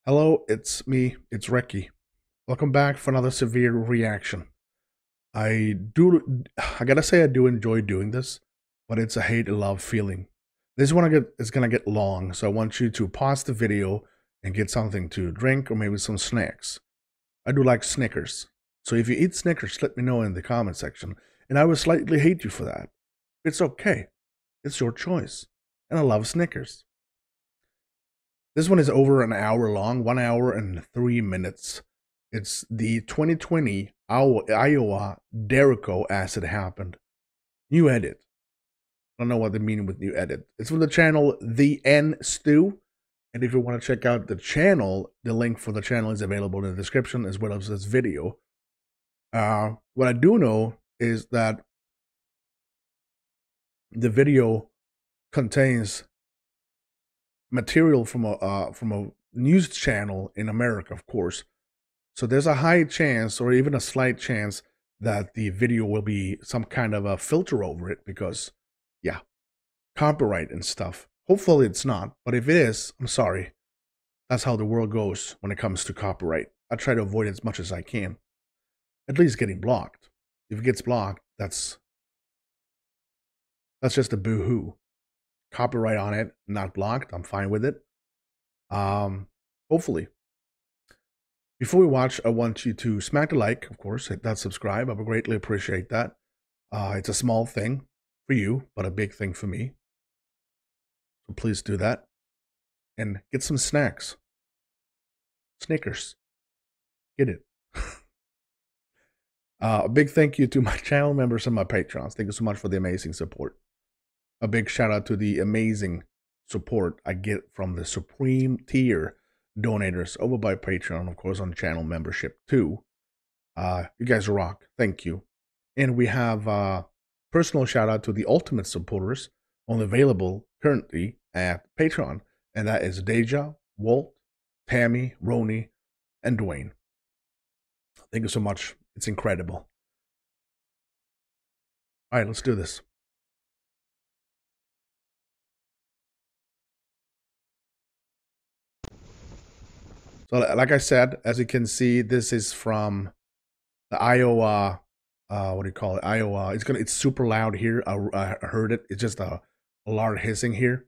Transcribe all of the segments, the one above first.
Hello, it's me, it's Recky. Welcome back for another severe reaction. I I gotta say I do enjoy doing this, but it's a hate and love feeling. This one is gonna get long, so I want you to pause the video and get something to drink or maybe some snacks. I do like Snickers, so if you eat Snickers, let me know in the comment section, and I will slightly hate you for that. It's okay, it's your choice, and I love Snickers. This one is over an hour long, 1 hour and 3 minutes. It's the 2020 Iowa Derecho as it happened. New edit. I don't know what they mean with new edit. It's from the channel The N Stew. And if you want to check out the channel, the link for the channel is available in the description as well as this video. What I do know is that the video contains material from a news channel in America, of course. So there's a high chance, or even a slight chance, that the video will be some kind of a filter over it because, yeah, copyright and stuff. Hopefully it's not, but if it is, I'm sorry. That's how the world goes when it comes to copyright. I try to avoid it as much as I can. At least getting blocked. If it gets blocked, that's just a boo-hoo. Copyright on it, not blocked. I'm fine with it. Hopefully. Before we watch, I want you to smack the like, of course, hit that subscribe. I would greatly appreciate that. It's a small thing for you, but a big thing for me. So please do that. And get some snacks. Snickers. Get it. A big thank you to my channel members and my patrons. Thank you so much for the amazing support. A big shout out to the amazing support I get from the supreme tier donators over by Patreon, of course, on channel membership too. You guys rock. Thank you. And we have personal shout out to the ultimate supporters only available currently at Patreon, and that is Deja, Walt, Tammy, Roni, and Dwayne. Thank you so much. It's incredible. All right, let's do this. So like I said, as you can see, this is from the Iowa, what do you call it? Iowa. It's super loud here. I heard it. It's just a loud hissing here.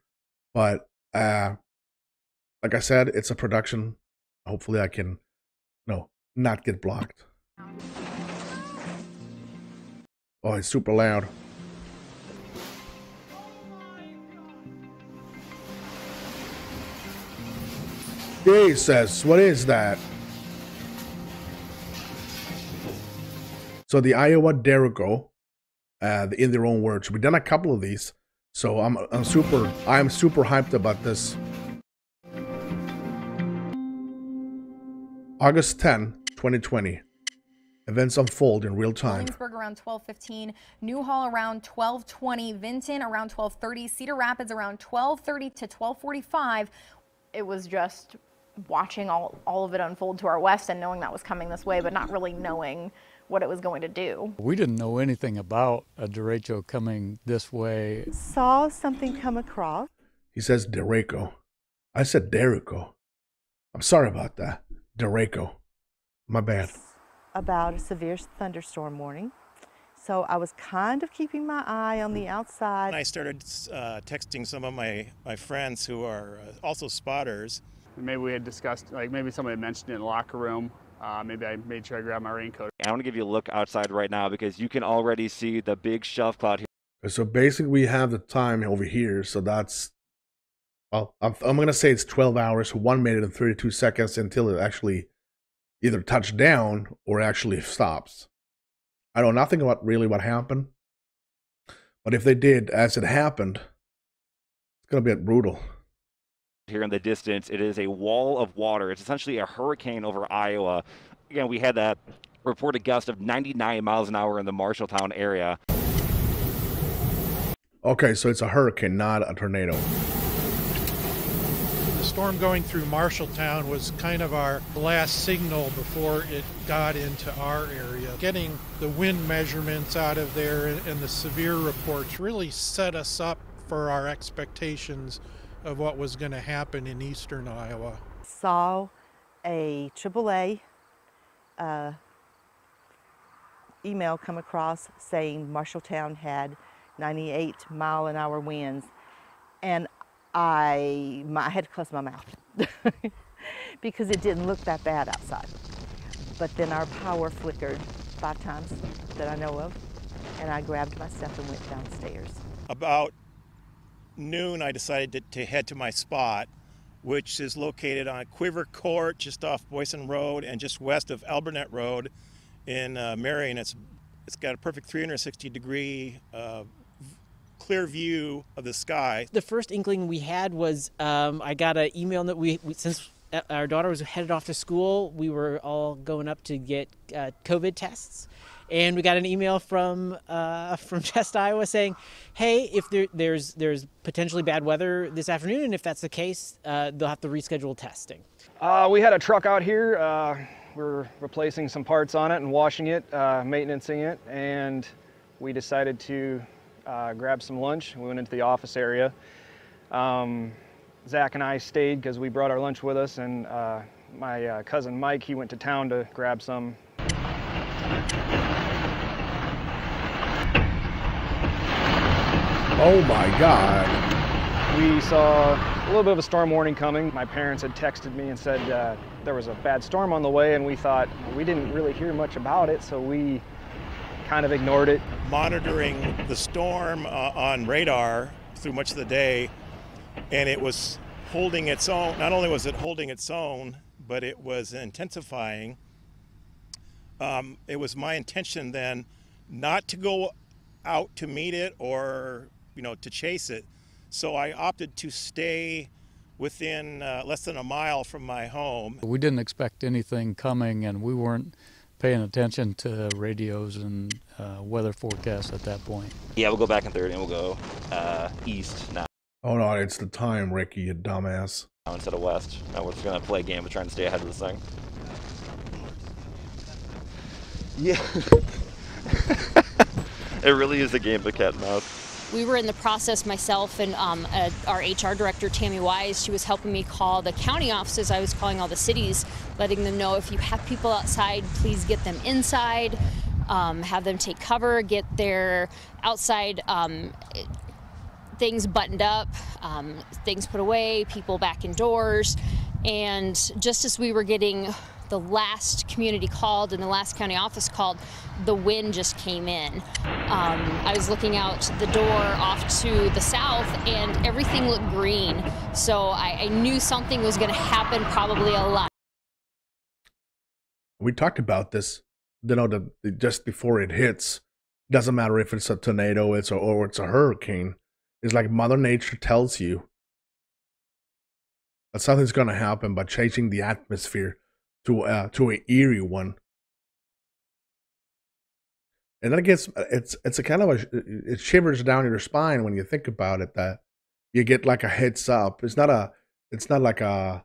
But like I said, it's a production. Hopefully I can, not get blocked. Oh, it's super loud. Jesus, what is that? So the Iowa Derecho, in their own words, we've done a couple of these, so I'm super hyped about this. August 10, 2020. Events unfold in real time. Williamsburg around 12:15, Newhall around 12:20, Vinton around 12:30, Cedar Rapids around 12:30 to 12:45. It was just watching all of it unfold to our west and knowing that was coming this way, but not really knowing what it was going to do. We didn't know anything about a derecho coming this way. Saw something come across. He says Derecho. I said Derecho. I'm sorry about that. Derecho. My bad. About a severe thunderstorm warning. So I was kind of keeping my eye on the outside. I started texting some of my friends who are also spotters. Maybe we had discussed, like maybe somebody had mentioned it in the locker room. Maybe I made sure I grabbed my raincoat. I want to give you a look outside right now because you can already see the big shelf cloud here. So basically we have the time over here. So that's, well, I'm going to say it's 12 hours, 1 minute and 32 seconds until it actually either touched down or actually stops. I know nothing about really what happened. But if they did as it happened, it's going to be brutal. Here in the distance, it is a wall of water. It's essentially a hurricane over Iowa. Again, we had that reported gust of 99 miles an hour in the Marshalltown area. Okay, so it's a hurricane, not a tornado. The storm going through Marshalltown was kind of our last signal before it got into our area. Getting the wind measurements out of there and the severe reports really set us up for our expectations of what was going to happen in eastern Iowa. Saw a AAA email come across saying Marshalltown had 98-mile-an-hour winds, and I had to close my mouth because it didn't look that bad outside. But then our power flickered 5 times that I know of, and I grabbed my stuff and went downstairs. About noon, I decided to head to my spot, which is located on Quiver Court, just off Boyson Road and just west of Alburnett Road in Marion. It's got a perfect 360-degree clear view of the sky. The first inkling we had was I got an email that we since our daughter was headed off to school, we were all going up to get COVID tests. And we got an email from Chest, Iowa saying, hey, if there's potentially bad weather this afternoon, and if that's the case, they'll have to reschedule testing. We had a truck out here. We're replacing some parts on it and washing it, maintaining it, and we decided to grab some lunch. We went into the office area. Zach and I stayed because we brought our lunch with us, and my cousin Mike, he went to town to grab some. Oh my God. We saw a little bit of a storm warning coming. My parents had texted me and said there was a bad storm on the way, and we thought, we didn't really hear much about it, so we kind of ignored it. Monitoring the storm on radar through much of the day, and it was holding its own. Not only was it holding its own, but it was intensifying. It was my intention then not to go out to meet it or to chase it. So I opted to stay within less than a mile from my home. We didn't expect anything coming, and we weren't paying attention to radios and weather forecasts at that point. Yeah, we'll go back in third and we'll go east now Oh no, it's the time, Recky, you dumbass. instead of west. Now we're just going to play a game of trying to stay ahead of this thing. Yeah. It really is a game of cat and mouse. We were in the process, myself and our HR director, Tammy Wise, she was helping me call the county offices. I was calling all the cities, letting them know if you have people outside, please get them inside, have them take cover, get their outside things buttoned up, things put away, people back indoors. And just as we were getting the last community called and the last county office called, the wind just came in. I was looking out the door off to the south and everything looked green. So I knew something was going to happen, probably a lot. We talked about this, just before it hits. Doesn't matter if it's a tornado, or it's a hurricane. It's like Mother Nature tells you that something's going to happen by changing the atmosphere to an eerie one. And then it's a kind of it shivers down your spine when you think about it, that you get like a heads up. It's not like a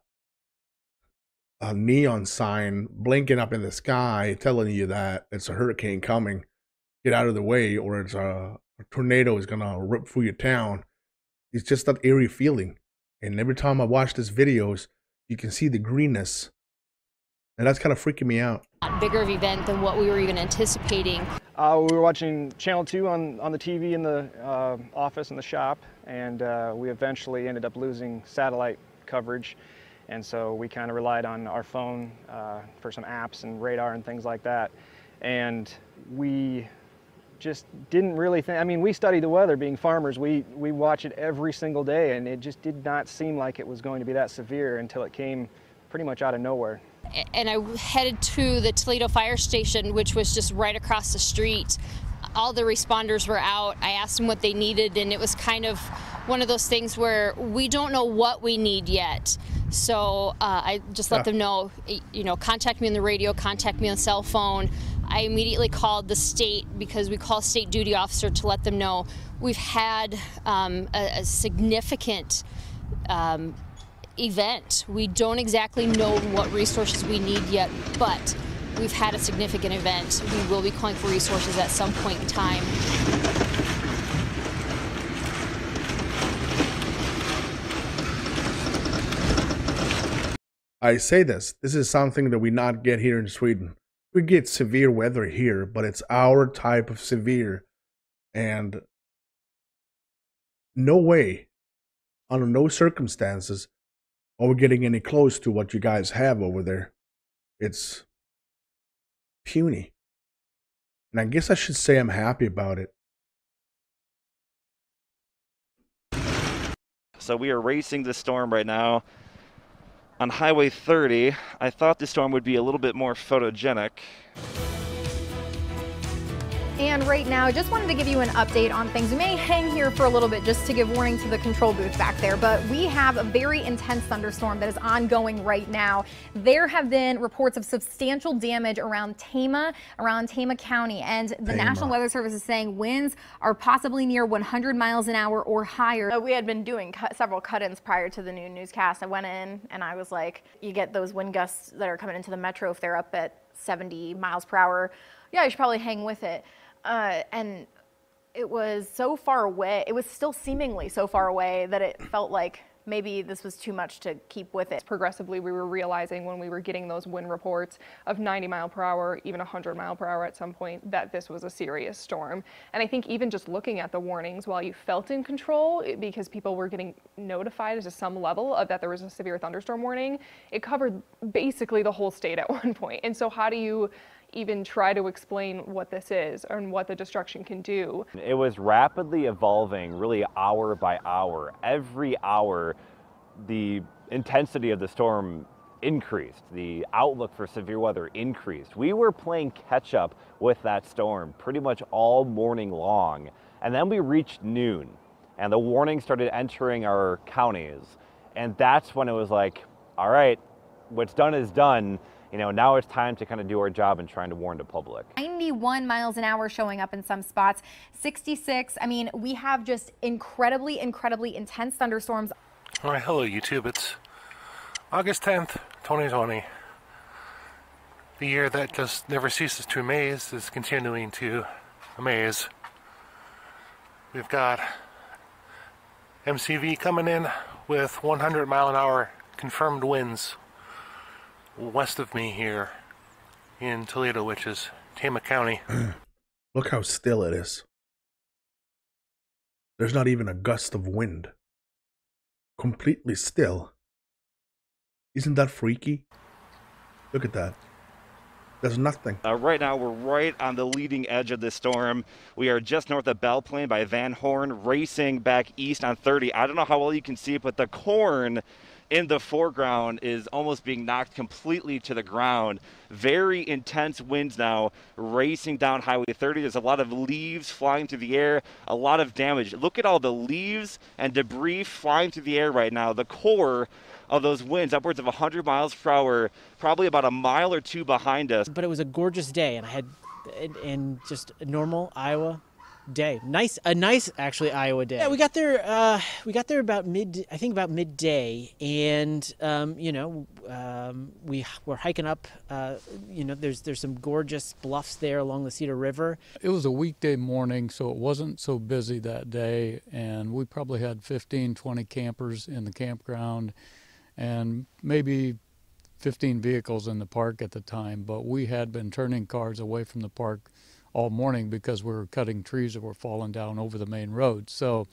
neon sign blinking up in the sky telling you that it's a hurricane coming, get out of the way, or it's a tornado is gonna rip through your town. It's just that eerie feeling. And every time I watch these videos, you can see the greenness. And that's kind of freaking me out. Bigger of an event than what we were even anticipating. We were watching Channel 2 on the TV in the office in the shop, and we eventually ended up losing satellite coverage. And so we kind of relied on our phone for some apps and radar and things like that. And we just didn't really think, I mean, we study the weather being farmers. We watch it every single day, and it just did not seem like it was going to be that severe until it came pretty much out of nowhere. And I headed to the Toledo Fire Station, which was just right across the street. All the responders were out. I asked them what they needed, and it was kind of one of those things where we don't know what we need yet. So I just let them know, contact me on the radio, contact me on cell phone. I immediately called the state, because we call state duty officer, to let them know we've had a significant event. We don't exactly know what resources we need yet, but we've had a significant event. We will be calling for resources at some point in time. I say this is something that we not get here in Sweden. We get severe weather here, but it's our type of severe, and no way, under no circumstances, are we getting any close to what you guys have over there. It's puny. And I guess I should say I'm happy about it. So we are racing the storm right now on Highway 30. I thought the storm would be a little bit more photogenic. And right now, I just wanted to give you an update on things. We may hang here for a little bit just to give warning to the control booth back there, but we have a very intense thunderstorm that is ongoing right now. There have been reports of substantial damage around Tama County, and the National Weather Service is saying winds are possibly near 100 miles an hour or higher. We had been doing several cut-ins prior to the noon newscast. I went in and I was like, you get those wind gusts that are coming into the metro if they're up at 70 miles per hour. Yeah, you should probably hang with it. And it was so far away, it was still seemingly so far away that it felt like maybe this was too much to keep with it. Progressively, we were realizing when we were getting those wind reports of 90 mile per hour, even 100 mile per hour at some point, that this was a serious storm. And I think even just looking at the warnings, while you felt in control, because people were getting notified to some level of that there was a severe thunderstorm warning, it covered basically the whole state at one point. And so how do you even try to explain what this is and what the destruction can do? It was rapidly evolving, really hour by hour. Every hour, the intensity of the storm increased. The outlook for severe weather increased. We were playing catch up with that storm pretty much all morning long. And then we reached noon and the warning started entering our counties. And that's when it was like, all right, what's done is done. You know, now it's time to kind of do our job in trying to warn the public. 91 miles an hour showing up in some spots, 66. I mean, we have just incredibly intense thunderstorms. All right, hello YouTube. It's August 10th, 2020. The year that just never ceases to amaze is continuing to amaze. We've got MCV coming in with 100 mile an hour confirmed winds west of me here in Toledo, which is Tama County. Look how still it is. There's not even a gust of wind. Completely still. Isn't that freaky? Look at that. There's nothing. Right now, we're right on the leading edge of this storm. We are just north of Belle Plaine by Van Horn, racing back east on 30. I don't know how well you can see it, but the corn in the foreground is almost being knocked completely to the ground. Very intense winds now racing down Highway 30. There's a lot of leaves flying through the air, a lot of damage. Look at all the leaves and debris flying through the air right now. The core of those winds, upwards of 100 miles per hour, probably about a mile or two behind us. But it was a gorgeous day, and I had in just a normal Iowa day. A nice actually Iowa day. Yeah, we got there about midday, and we were hiking up. There's some gorgeous bluffs there along the Cedar River. It was a weekday morning, so it wasn't so busy that day, and we probably had 15, 20 campers in the campground, and maybe 15 vehicles in the park at the time. But we had been turning cars away from the park all morning because we were cutting trees that were falling down over the main road. So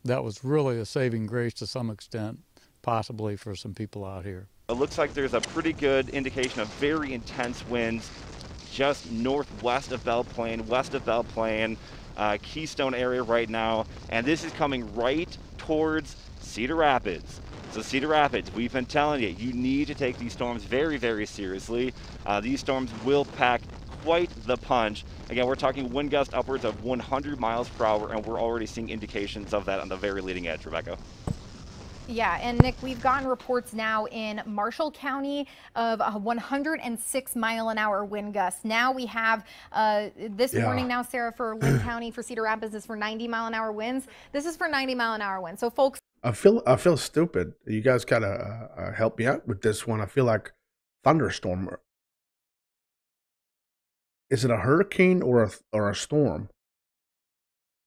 that was really a saving grace to some extent, possibly for some people out here. It looks like there's a pretty good indication of very intense winds just northwest of Belle Plaine, west of Belle Plaine, Keystone area right now. And this is coming right towards Cedar Rapids. So Cedar Rapids, we've been telling you, you need to take these storms very, very seriously. These storms will pack quite the punch. Again, we're talking wind gusts upwards of 100 miles per hour, and we're already seeing indications of that on the very leading edge. Rebecca? Yeah, and Nick, we've gotten reports now in Marshall County of 106 mile an hour wind gusts. Now we have this warning now, Sarah, for Lynn County, for Cedar Rapids is for 90 mile an hour winds. This is for 90 mile an hour winds. So folks, I feel stupid. You guys gotta help me out with this one. I feel like thunderstorm. Is it a hurricane or a storm?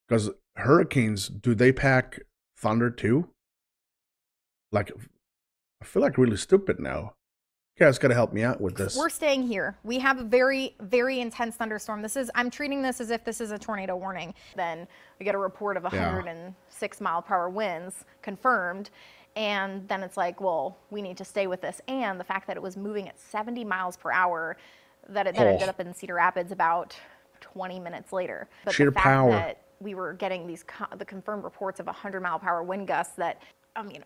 Because hurricanes, do they pack thunder too? Like, I feel like really stupid now. You guys got to help me out with this. We're staying here. We have a very, very intense thunderstorm. I'm treating this as if this is a tornado warning. Then we get a report of 106 mile per hour winds confirmed. And then it's like, well, we need to stay with this. And the fact that it was moving at 70 miles per hour, that it then ended up in Cedar Rapids about 20 minutes later. But Sheer the fact power. that we were getting the confirmed reports of 100 mile per hour wind gusts that, I mean,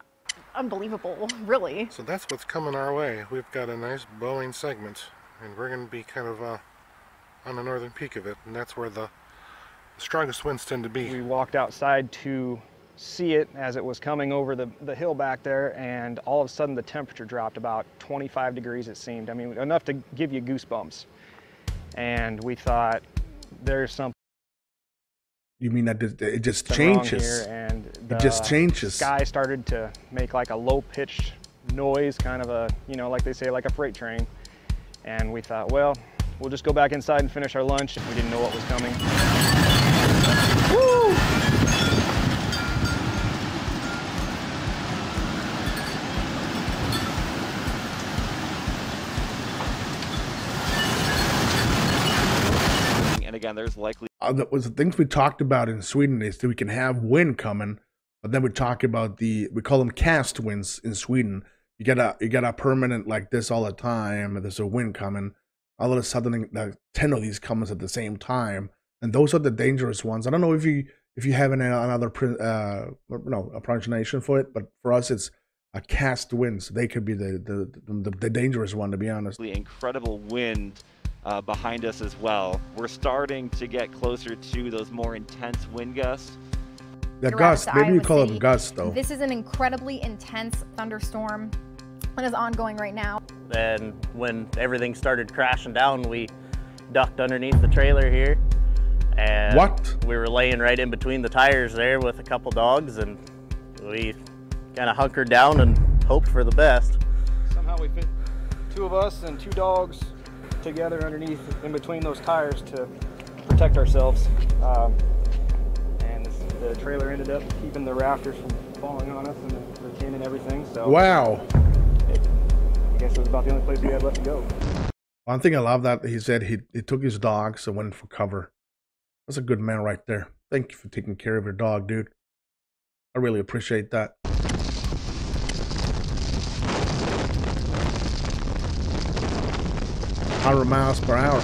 unbelievable, really. So that's what's coming our way. We've got a nice blowing segment, and we're going to be kind of on the northern peak of it, and that's where the strongest winds tend to be. We walked outside to see it as it was coming over the hill back there, and all of a sudden the temperature dropped about 25 degrees, it seemed. I mean, enough to give you goosebumps. And we thought, there's something. You mean that it just changes? Here, and it just changes. The sky started to make like a low-pitched noise, kind of a, you know, like they say, like a freight train. And we thought, well, we'll just go back inside and finish our lunch. We didn't know what was coming. Woo! And again, there's likely that was the things we talked about in Sweden is that we can have wind coming, but then we talk about we call them cast winds in Sweden. You get a permanent like this all the time. There's a wind coming. All of a sudden, 10 of these comes at the same time, and those are the dangerous ones. I don't know if you have another a pronunciation for it, but for us it's a cast winds. They could be the dangerous one, to be honest. Incredible wind behind us as well. We're starting to get closer to those more intense wind gusts. The gust, maybe you call them gusts though. This is an incredibly intense thunderstorm that is ongoing right now. And when everything started crashing down, we ducked underneath the trailer here. And we were laying right in between the tires there with a couple dogs, and we kind of hunkered down and hoped for the best. Somehow we fit 2 of us and 2 dogs together underneath, in between those tires to protect ourselves. And the trailer ended up keeping the rafters from falling on us, and the tin and everything. So wow. I guess it was about the only place we had left to go. One thing I love that he said he took his dogs and went for cover. That's a good man right there. Thank you for taking care of your dog, dude. I really appreciate that. $100 miles per hour.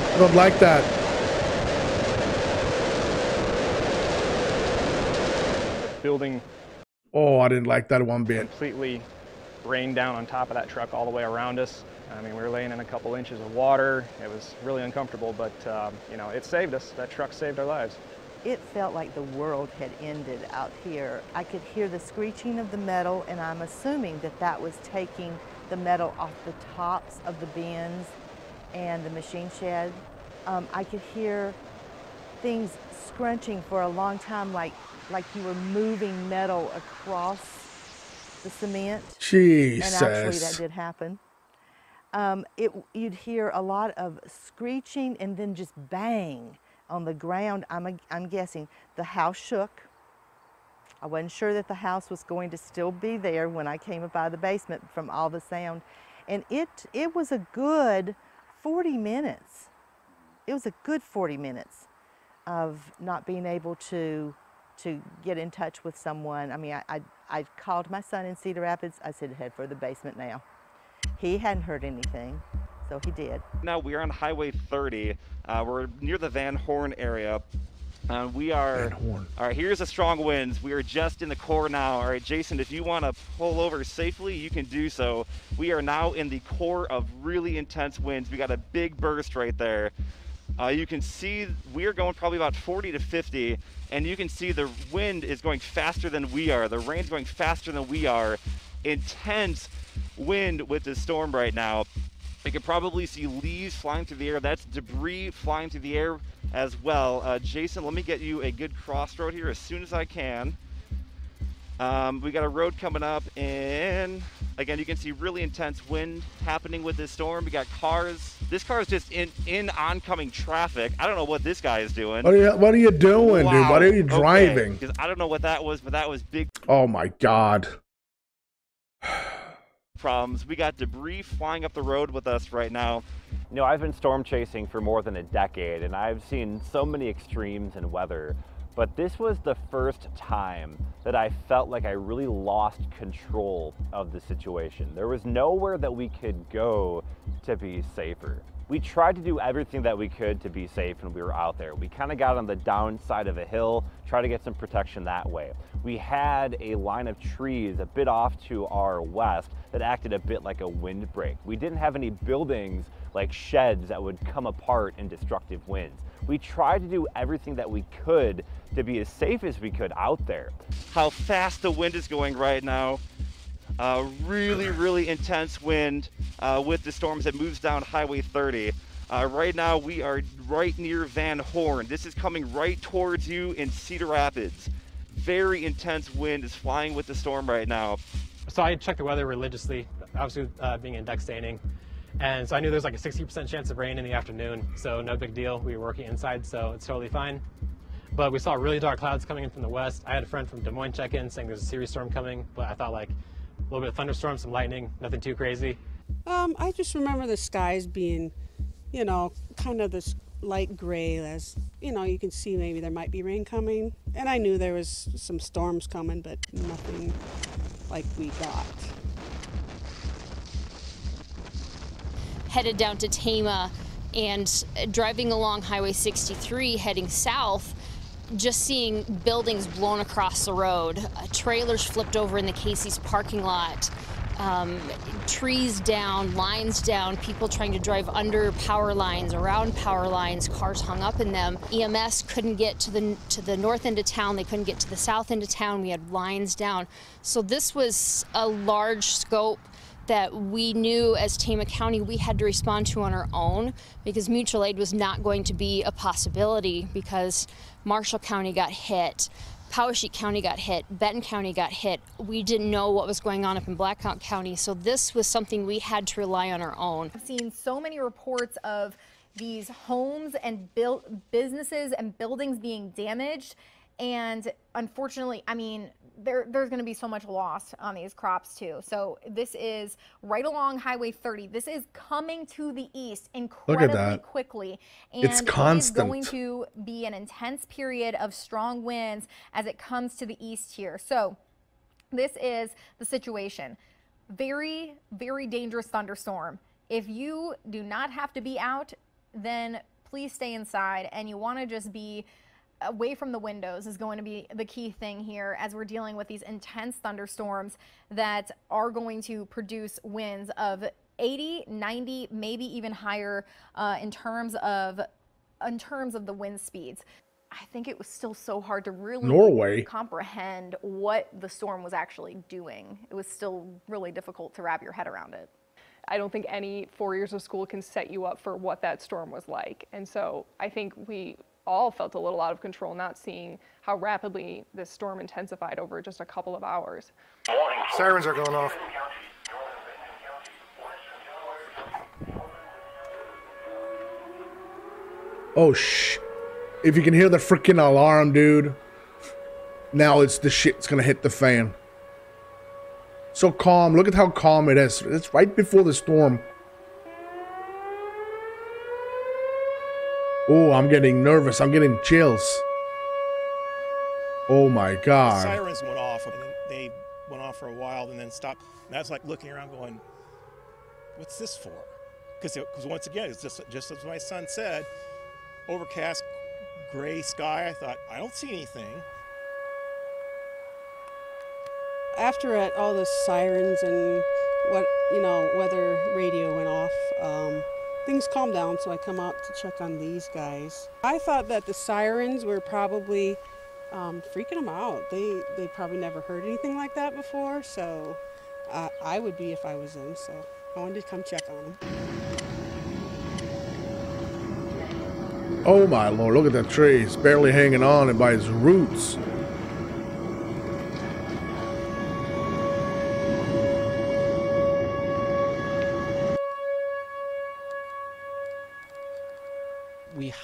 I don't like that. Building. Oh, I didn't like that one bit. Completely rained down on top of that truck all the way around us. I mean, we were laying in a couple inches of water. It was really uncomfortable, but you know, it saved us. That truck saved our lives. It felt like the world had ended out here. I could hear the screeching of the metal, and I'm assuming that that was taking the metal off the tops of the bins and the machine shed. I could hear things scrunching for a long time, like you were moving metal across the cement. Jesus. And actually that did happen. You'd hear a lot of screeching and then just bang on the ground. I'm guessing the house shook. I wasn't sure that the house was going to still be there when I came up out of the basement from all the sound. And it was a good 40 minutes. It was a good 40 minutes of not being able to get in touch with someone. I mean, I called my son in Cedar Rapids. I said, head for the basement now. He hadn't heard anything, so he did. Now we are on Highway 30. We're near the Van Horn area. We are, all right, here's the strong winds. We are just in the core now. All right, Jason, if you want to pull over safely, you can do so. We are now in the core of really intense winds. We got a big burst right there. You can see we are going probably about 40 to 50, and you can see the wind is going faster than we are. The rain's going faster than we are. Intense wind with this storm right now. You can probably see leaves flying through the air. That's debris flying through the air. as well. Jason, let me get you a good crossroad here as soon as I can. We got a road coming up, and again, you can see really intense wind happening with this storm. We got cars. This car is just in oncoming traffic. I don't know what this guy is doing. What are you doing, dude? What are you driving? Because I don't know what that was, but that was big. Oh my God. Problems. We got debris flying up the road with us right now. You know, I've been storm chasing for more than a decade, and I've seen so many extremes in weather. But this was the first time that I felt like I really lost control of the situation. There was nowhere that we could go to be safer. We tried to do everything that we could to be safe when we were out there. We kind of got on the downside of a hill, tried to get some protection that way. We had a line of trees a bit off to our west that acted a bit like a windbreak. We didn't have any buildings like sheds that would come apart in destructive winds. We tried to do everything that we could to be as safe as we could out there. How fast the wind is going right now. Really intense wind with the storms that moves down Highway 30. Right now we are right near Van Horn. This is coming right towards you in Cedar Rapids. Very intense wind is flying with the storm right now. So I checked the weather religiously, obviously being in duck staining. And so I knew there was like a 60% chance of rain in the afternoon, so no big deal. We were working inside, so it's totally fine. But we saw really dark clouds coming in from the west. I had a friend from Des Moines check in saying there's a serious storm coming, but I thought like a little bit of thunderstorm, some lightning, nothing too crazy. I just remember the skies being, you know, kind of this light gray as, you know, you can see maybe there might be rain coming. And I knew there was some storms coming, but nothing like we got. Headed down to Tama and driving along Highway 63 heading south, just seeing buildings blown across the road, trailers flipped over in the Casey's parking lot, trees down, lines down, people trying to drive under power lines, around power lines, cars hung up in them. EMS couldn't get to the north end of town, they couldn't get to the south end of town, we had lines down. So this was a large scope that we knew as Tama County we had to respond to on our own, because mutual aid was not going to be a possibility, because Marshall County got hit, Poweshiek County got hit, Benton County got hit. We didn't know what was going on up in Black Hawk County, so this was something we had to rely on our own. I've seen so many reports of these homes and businesses and buildings being damaged, and unfortunately, I mean, there's going to be so much loss on these crops too. So this is right along Highway 30. This is coming to the east incredibly quickly. And it's constant. It is going to be an intense period of strong winds as it comes to the east here. So this is the situation. Very, very dangerous thunderstorm. If you do not have to be out, then please stay inside, and you want to just be away from the windows is going to be the key thing here as we're dealing with these intense thunderstorms that are going to produce winds of 80, 90, maybe even higher in terms of the wind speeds. I think it was still so hard to really comprehend what the storm was actually doing. It was still really difficult to wrap your head around it. I don't think any 4 years of school can set you up for what that storm was like. And so I think we all felt a little out of control, not seeing how rapidly this storm intensified over just a couple of hours. Sirens are going off. Oh, if you can hear the freaking alarm, dude, now it's the shit's gonna hit the fan. So calm. Look at how calm it is. It's right before the storm. Oh, I'm getting nervous. I'm getting chills. Oh my God. The sirens went off, and then they went off for a while and then stopped. And I was like looking around going, what's this for? Because once again, it's just as my son said, overcast, gray sky. I thought, I don't see anything. After all the sirens and weather radio went off, things calmed down, so I come out to check on these guys. I thought that the sirens were probably freaking them out. They probably never heard anything like that before, so I would be if I was them, so I wanted to come check on them. Oh my lord, look at that tree. It's barely hanging on and by its roots.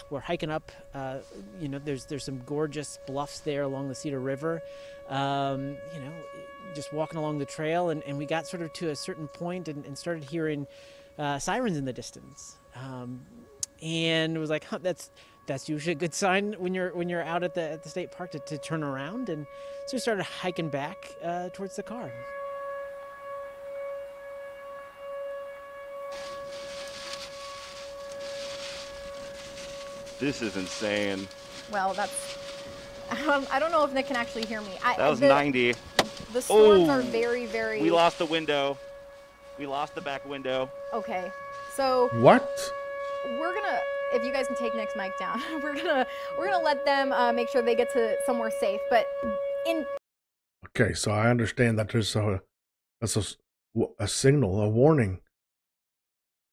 We're hiking up, you know, there's some gorgeous bluffs there along the Cedar River, you know, just walking along the trail, and we got sort of to a certain point and started hearing sirens in the distance, and it was like, huh, that's usually a good sign when you're out at the state park to turn around, and so we started hiking back towards the car. This is insane. Well, that's. I don't know if Nick can actually hear me. That was 90. The storms are very, very. We lost the window. We lost the back window. Okay, so. What? We're gonna. If you guys can take Nick's mic down, we're gonna let them make sure they get to somewhere safe. But in. Okay, so I understand that there's a signal, a warning.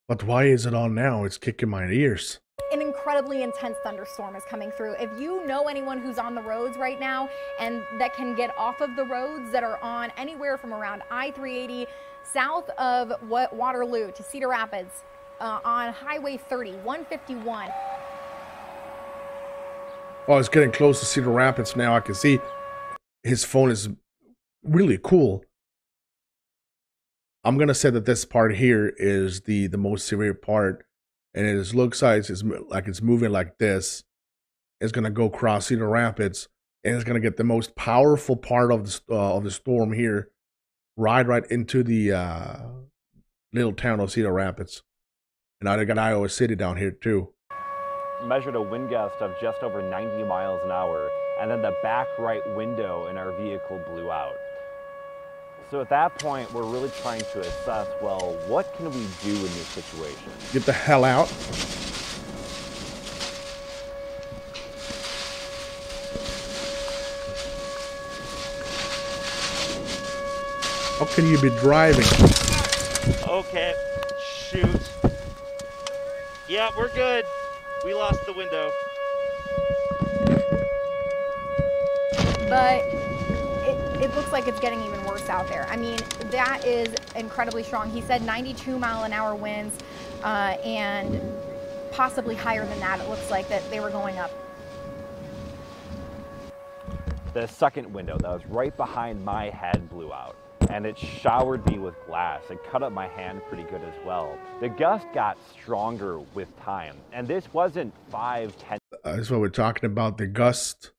But why is it on now? It's kicking my ears. An incredibly intense thunderstorm is coming through. If you know anyone who's on the roads right now and that can get off of the roads that are on anywhere from around I-380 south of Waterloo to Cedar Rapids, on Highway 30, 151. Oh, it's getting close to Cedar Rapids now. I can see his phone is really cool. I'm going to say that this part here is the most severe part. And it looks like it's moving like this. It's gonna go across Cedar Rapids, and it's gonna get the most powerful part of the storm here, right into the little town of Cedar Rapids. And I got Iowa City down here too. Measured a wind gust of just over 90 miles an hour, and then the back right window in our vehicle blew out. So at that point, we're really trying to assess, well, what can we do in this situation? Get the hell out. How can you be driving? Okay, shoot. Yeah, we're good. We lost the window. But it looks like it's getting even worse out there. I mean, that is incredibly strong. He said 92-mile-an-hour winds and possibly higher than that. It looks like that they were going up. The second window that was right behind my head blew out, and it showered me with glass. It cut up my hand pretty good as well. The gust got stronger with time, and this wasn't 5, 10 That's what we're talking about, the gust.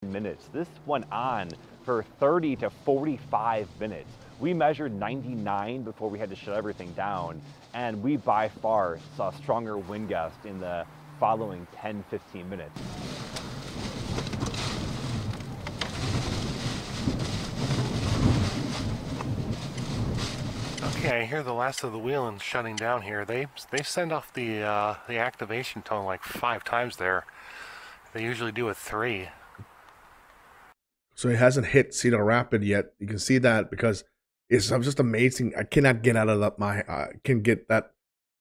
minutes. This went on for 30 to 45 minutes. We measured 99 before we had to shut everything down, and we by far saw stronger wind gusts in the following 10-15 minutes. Okay, I hear the last of the wheeling's shutting down here. They send off the activation tone like 5 times there. They usually do it 3. So it hasn't hit Cedar Rapids yet. You can see that because it's just amazing. I cannot get out of that can get that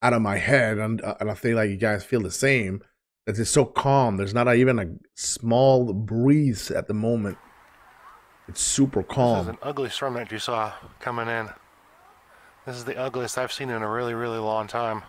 out of my head, and I feel like you guys feel the same. That it's so calm. There's not even a small breeze at the moment. It's super calm. This is an ugly storm that you saw coming in. This is the ugliest I've seen in a really, really long time.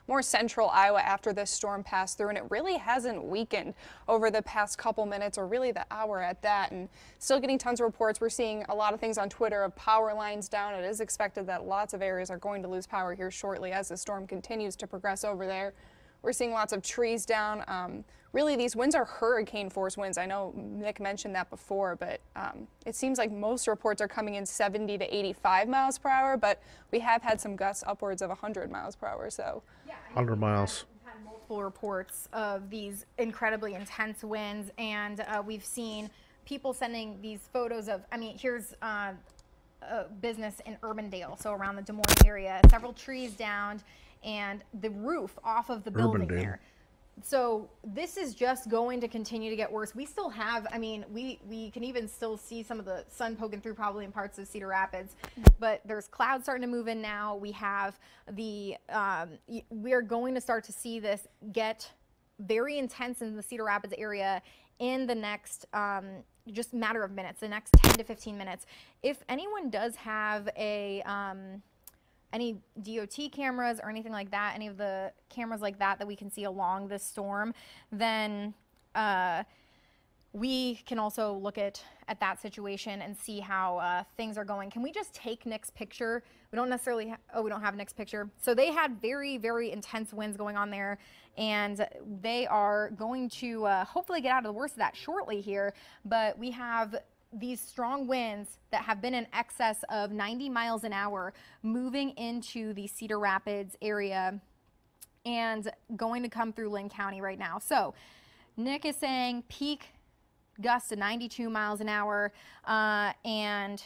More central Iowa after this storm passed through, and it really hasn't weakened over the past couple minutes, or really the hour at that, and still getting tons of reports. We're seeing a lot of things on Twitter of power lines down. It is expected that lots of areas are going to lose power here shortly as the storm continues to progress over there. We're seeing lots of trees down. Really, these winds are hurricane force winds. I know Nick mentioned that before, but it seems like most reports are coming in 70 to 85 miles per hour, but we have had some gusts upwards of 100 miles per hour. So 100 miles. We've had multiple reports of these incredibly intense winds, and we've seen people sending these photos of, I mean, here's a business in Urbandale, so around the Des Moines area, several trees down, and the roof off of the building there. So this is just going to continue to get worse. We still have, I mean, we can even still see some of the sun poking through probably in parts of Cedar Rapids, but there's clouds starting to move in now. We have the, we're going to start to see this get very intense in the Cedar Rapids area in the next, just matter of minutes, the next 10 to 15 minutes. If anyone does have a, any DOT cameras or anything like that, any of the cameras like that we can see along this storm, then we can also look at that situation and see how things are going. Can we just take Nick's picture? We don't necessarily, we don't have Nick's picture. So they had very, very intense winds going on there, and they are going to hopefully get out of the worst of that shortly here, but we have these strong winds that have been in excess of 90 miles an hour moving into the Cedar Rapids area and going to come through Lynn County right now. So Nick is saying peak gust to 92 miles an hour and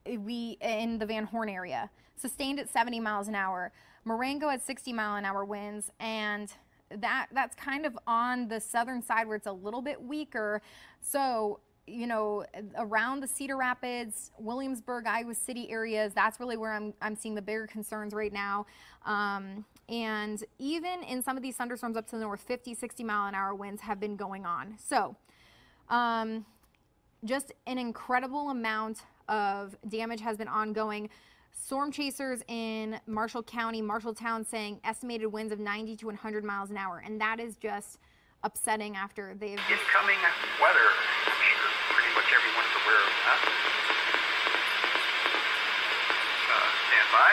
we in the Van Horn area. Sustained at 70 miles an hour. Marengo at 60 mile an hour winds, and that's kind of on the southern side where it's a little bit weaker. So you know, around the Cedar Rapids, Williamsburg, Iowa City areas, that's really where I'm seeing the bigger concerns right now. And even in some of these thunderstorms up to the north, 50, 60 mile an hour winds have been going on. So just an incredible amount of damage has been ongoing. Storm chasers in Marshall County, Marshalltown saying estimated winds of 90 to 100 miles an hour. And that is just upsetting after they've... Incoming weather. I'm sure pretty much everyone's aware of that. Stand by.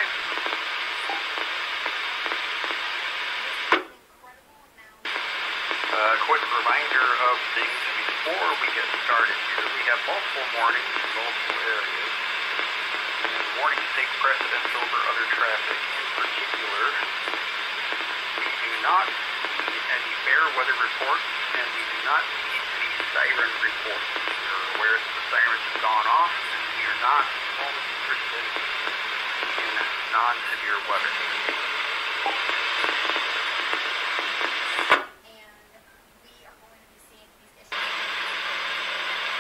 Quick reminder of things before we get started here. We have multiple warnings in multiple areas. And warnings take precedence over other traffic. In particular, we do not need any fair weather reports, and we do not need any siren reports. We are aware that the sirens have gone off, and we are not only interested in non-severe weather.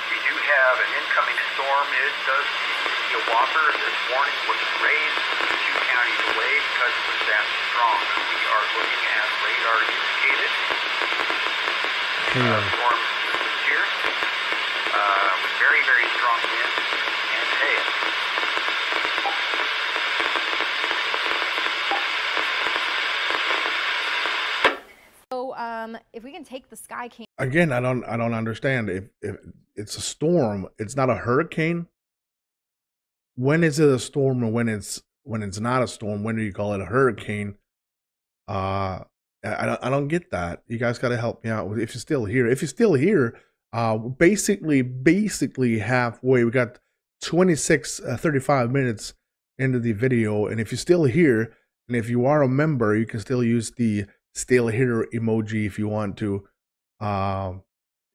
We do have an incoming storm. It does seem to be a whopper. This warning was raised 2 counties away because it was that strong. We are looking at radar indicated storm systems here with very, very strong winds and hail. So if we can take the sky cam. Again, I don't understand. If it's a storm, it's not a hurricane. When is it a storm, or when it's not a storm? When do you call it a hurricane? I don't get that. You guys got to help me out if you're still here. If you're still here, basically halfway. We got 35 minutes into the video, and if you're still here, and if you are a member, you can still use the still here emoji if you want to.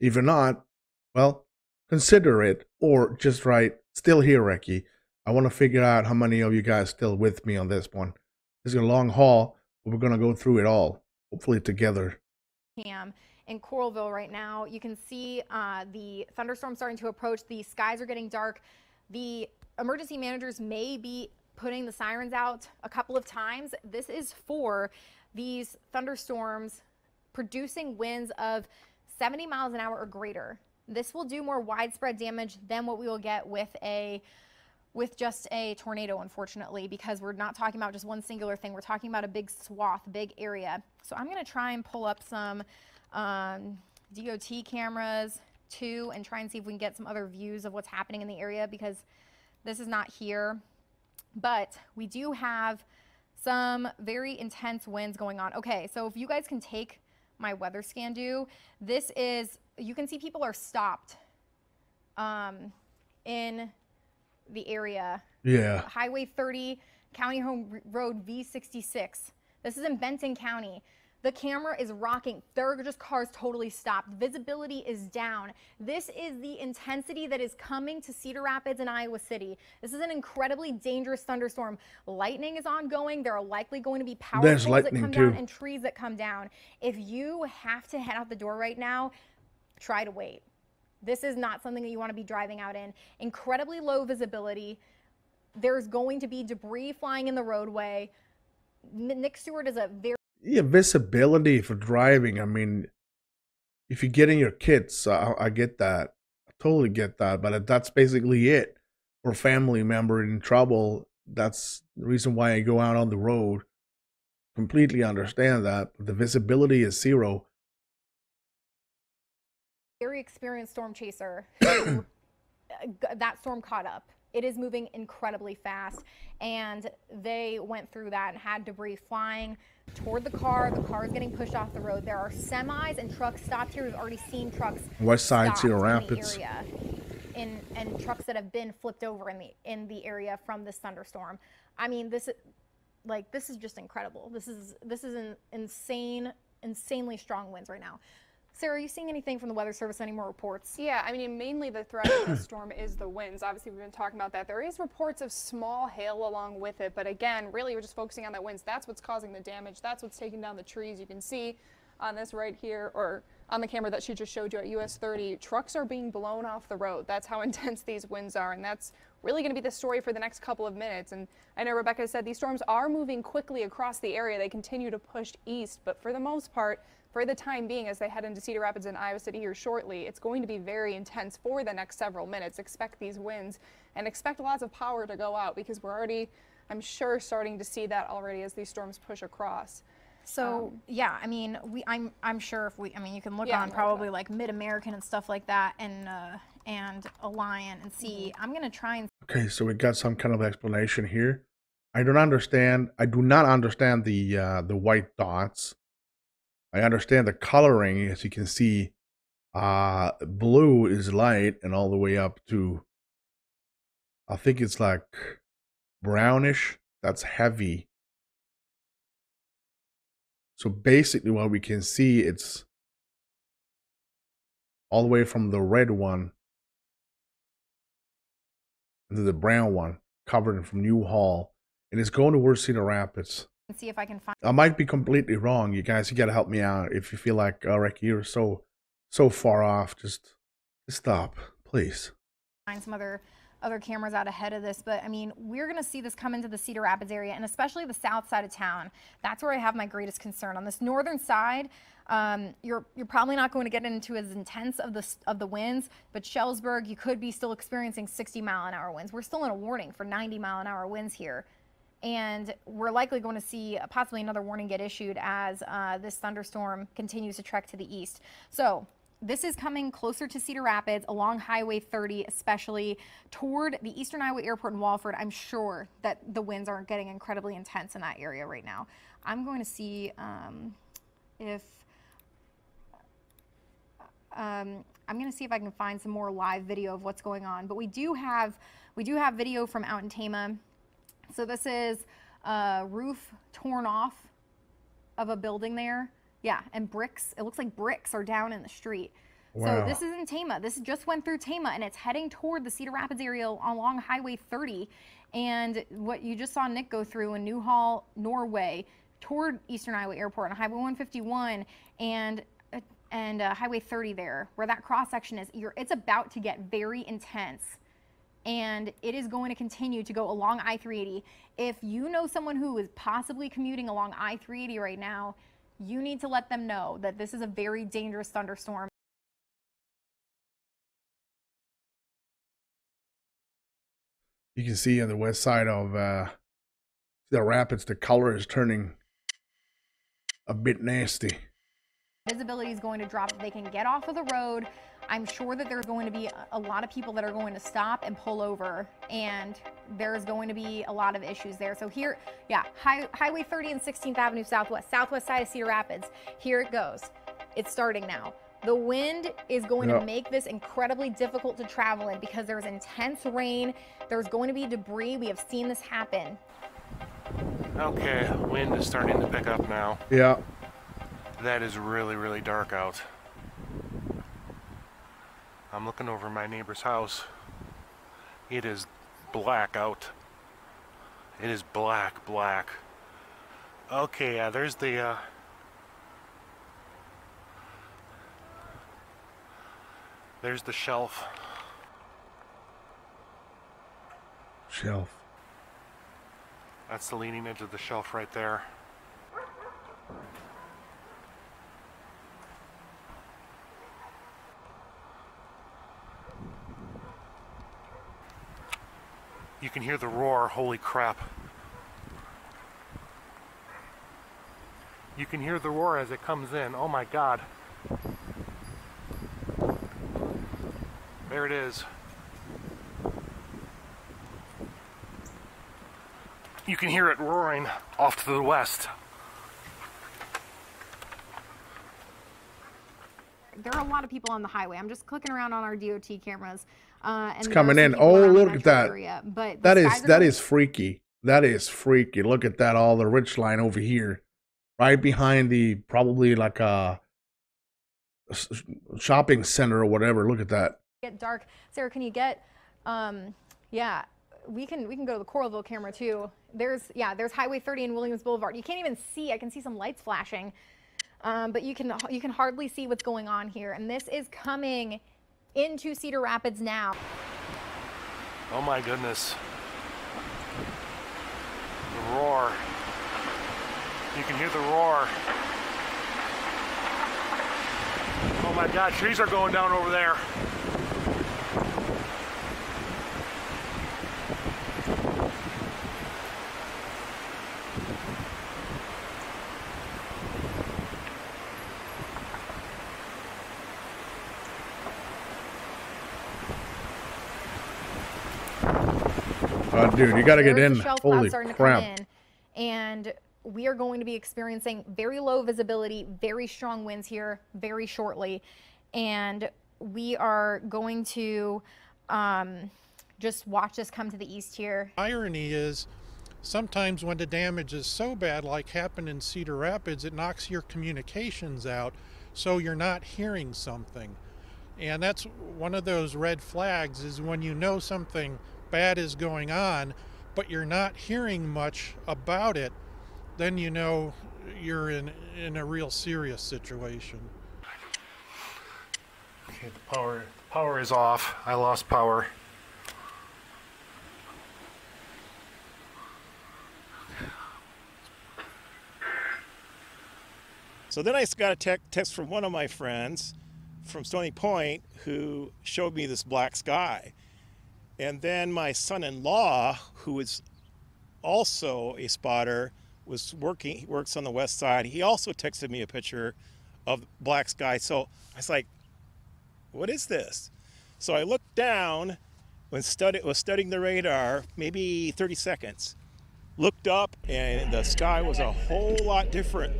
If you're not, well, consider it, or just write still here, Recky. I want to figure out how many of you guys still with me on this one. This is a long haul, but we're going to go through it all, hopefully together. Cam in Coralville right now, you can see the thunderstorm starting to approach. The skies are getting dark. The emergency managers may be putting the sirens out a couple of times. This is for these thunderstorms producing winds of 70 miles an hour or greater. This will do more widespread damage than what we will get with just a tornado, unfortunately, because we're not talking about just one singular thing. We're talking about a big swath, big area. So I'm going to try and pull up some DOT cameras too and try and see if we can get some other views of what's happening in the area, because this is not here. But we do have some very intense winds going on. Okay, so if you guys can take my weather scan this is, you can see people are stopped in the area. Yeah. Highway 30, County Home Road V66. This is in Benton County. The camera is rocking. There are just cars totally stopped. Visibility is down. This is the intensity that is coming to Cedar Rapids and Iowa City. This is an incredibly dangerous thunderstorm. Lightning is ongoing. There are likely going to be power poles that come down and trees that come down. If you have to head out the door right now, try to wait. This is not something that you want to be driving out in. Incredibly low visibility. There's going to be debris flying in the roadway. Nick Stewart is a very... Yeah, visibility for driving. I mean, if you're getting your kids, I get that. I totally get that. But that's basically it. For a family member in trouble, that's the reason why I go out on the road. Completely understand that. But the visibility is zero. Very experienced storm chaser who that storm caught up. It is moving incredibly fast, and they went through that and had debris flying toward the car. The car is getting pushed off the road. There are semis and trucks stopped here. We've already seen trucks West Side, Cedar Rapids, and trucks that have been flipped over in the area from this thunderstorm. I mean, this is just incredible. This is an insanely strong winds right now. Sarah, are you seeing anything from the Weather Service? Any more reports? Yeah, I mean, mainly the threat of this storm is the winds. Obviously, we've been talking about that. There is reports of small hail along with it, but again, really, we're just focusing on the winds. That's what's causing the damage. That's what's taking down the trees. You can see on this right here, or on the camera that she just showed you at US 30, trucks are being blown off the road. That's how intense these winds are, and that's really going to be the story for the next couple of minutes. And I know Rebecca said these storms are moving quickly across the area. They continue to push east, but for the most part, for the time being, as they head into Cedar Rapids and Iowa City here shortly, it's going to be very intense for the next several minutes. Expect these winds and expect lots of power to go out, because we're already, I'm sure, starting to see that already as these storms push across. So yeah, I mean, I'm sure you can look on probably like Mid-American and stuff like that, and Alliant and see. I'm gonna try and. Okay, so we got some kind of explanation here. I do not understand the white dots. I understand the coloring, as you can see. Blue is light and all the way up to, I think it's like brownish. That's heavy. So basically what we can see, it's all the way from the red one to the brown one, covered from New Hall, and it's going towards Cedar Rapids. See if I can find. I might be completely wrong, you guys. You gotta help me out. If you feel like, Recky, you're so far off, just stop, please. Find some other cameras out ahead of this, but I mean, we're gonna see this come into the Cedar Rapids area, and especially the south side of town. That's where I have my greatest concern. On this northern side, you're probably not going to get into as intense of the winds, but Shellsburg, you could be still experiencing 60-mile-an-hour winds. We're still in a warning for 90-mile-an-hour winds here. And we're likely going to see possibly another warning get issued as this thunderstorm continues to trek to the east. So this is coming closer to Cedar Rapids along Highway 30, especially toward the Eastern Iowa Airport in Walford. I'm sure that the winds aren't getting incredibly intense in that area right now. I'm going to see if I'm going to see if I can find some more live video of what's going on. But we do have video from out in Tama. So this is a roof torn off of a building there. Yeah, and bricks. It looks like bricks are down in the street. Wow. So this is in Tama. This just went through Tama, and it's heading toward the Cedar Rapids area along Highway 30. And what you just saw Nick go through in Newhall, Norway, toward Eastern Iowa Airport on Highway 151 and Highway 30 there, where that cross section is. It's about to get very intense. And it is going to continue to go along I-380. If you know someone who is possibly commuting along I-380 right now, you need to let them know that this is a very dangerous thunderstorm. You can see on the west side of the rapids, the color is turning a bit nasty. Visibility is going to drop. If they can get off of the road, I'm sure that there's going to be a lot of people that are going to stop and pull over, and there's going to be a lot of issues there. So here, yeah, Highway 30 and 16th Avenue southwest side of Cedar Rapids. Here it goes. It's starting now. The wind is going to make this incredibly difficult to travel in because there's intense rain. There's going to be debris. We have seen this happen. Okay, wind is starting to pick up now. Yeah. That is really, really dark out. I'm looking over my neighbor's house. It is black out. It is black, black. Okay, yeah, there's the shelf. Shelf. That's the leaning edge of the shelf right there. You can hear the roar, holy crap. You can hear the roar as it comes in, oh my god. There it is. You can hear it roaring off to the west. There are a lot of people on the highway. I'm just clicking around on our DOT cameras. And It's coming in. Oh, look at that. But that is freaky. That is freaky. Look at that. All the ridge line over here, right behind the probably like a shopping center or whatever. Look at that. Get dark. Sarah, can you get? Yeah, we can go to the Coralville camera too. There's Highway 30 and Williams Boulevard. You can't even see. I can see some lights flashing, but you can hardly see what's going on here. And this is coming into Cedar Rapids now. Oh my goodness. The roar. You can hear the roar. Oh my god, trees are going down over there. Dude, you got to get in. Holy Starting crap. to come in, and we are going to be experiencing very low visibility, very strong winds here very shortly, and we are going to just watch this come to the east here. Irony is, sometimes when the damage is so bad, like happened in Cedar Rapids, it knocks your communications out, so you're not hearing something. And that's one of those red flags, is when you know something bad is going on, but you're not hearing much about it, then you know you're in a real serious situation. Okay, the power is off. I lost power. So then I got a text from one of my friends from Stony Point who showed me this black sky. And then my son-in-law, who is also a spotter, he works on the west side. He also texted me a picture of black sky. So I was like, what is this? So I looked down, was studying the radar, maybe 30 seconds. Looked up, and the sky was a whole lot different.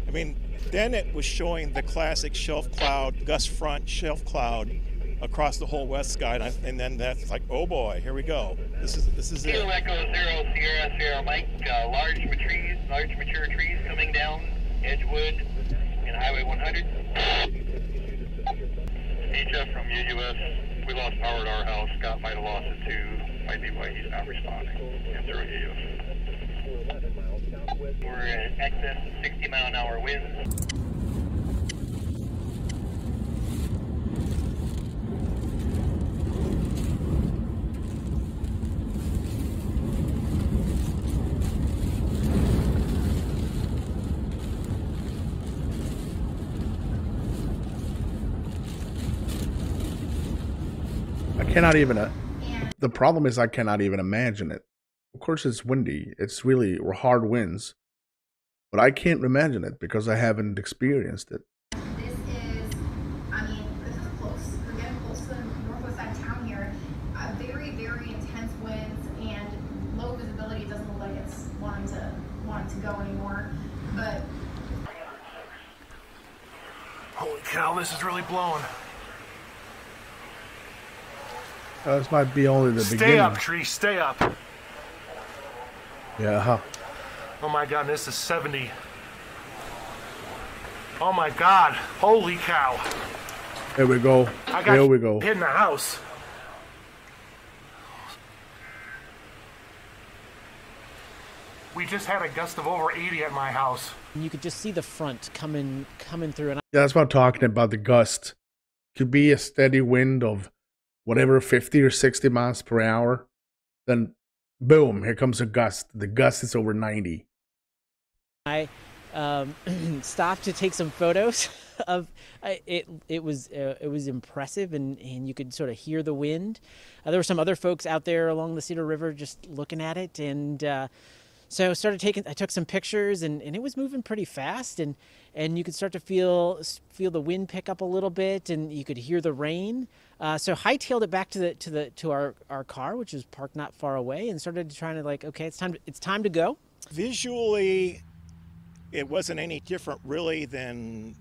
I mean, then it was showing the classic shelf cloud, gust front shelf cloud across the whole west sky, and then that's like, oh boy, here we go. This is it. Kilo Echo 0 Sierra Sierra Mike, large mature trees coming down Edgewood and Highway 100. HF from UUS, we lost power at our house. Scott might have lost it too. Might be why he's not responding. Answer UUS. We're in excess of 60-mile-an-hour winds. The problem is I cannot even imagine it. Of course it's windy. It's really hard winds. But I can't imagine it because I haven't experienced it. This is close. We're getting close to the northwest side of town here. Very, very intense winds and low visibility. It doesn't look like it's wanting to go anymore. But holy cow, this is really blowing. This might be only the beginning. Stay up, tree, stay up. Yeah. Oh my god, this is 70. Oh my God, holy cow. Here we go. Here we go. Hit in the house. We just had a gust of over 80 at my house. You could just see the front coming through. And Yeah, that's what I'm talking about, the gust. Could be a steady wind of whatever, 50 or 60 miles per hour. Then, boom, here comes a gust. The gust is over 90. I stopped to take some photos of it. It was impressive, and you could sort of hear the wind. There were some other folks out there along the Cedar River just looking at it, and so I took some pictures, and it was moving pretty fast, and you could start to feel the wind pick up a little bit, and you could hear the rain. So hightailed it back to our car, which is parked not far away, and started trying to okay, it's time to go. Visually, it wasn't any different really than,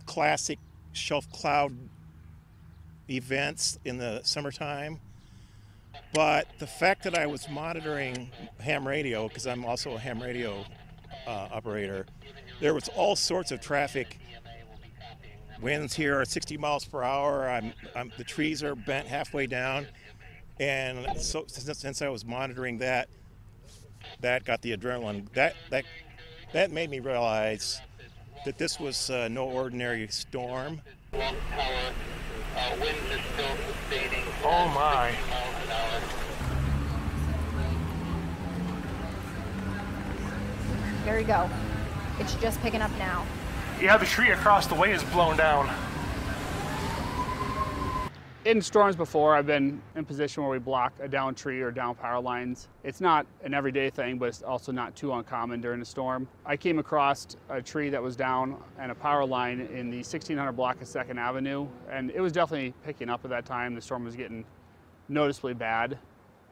classic shelf cloud events in the summertime. But the fact that I was monitoring ham radio, because I'm also a ham radio operator, there was all sorts of traffic. Winds here are 60 miles per hour. The trees are bent halfway down. And so since I was monitoring that got the adrenaline. That made me realize that this was no ordinary storm. Oh my. There you go. It's just picking up now. Yeah, the tree across the way is blown down. In storms before, I've been in a position where we block a down tree or down power lines. It's not an everyday thing, but it's also not too uncommon during a storm. I came across a tree that was down and a power line in the 1600 block of 2nd Avenue, and it was definitely picking up at that time. The storm was getting noticeably bad,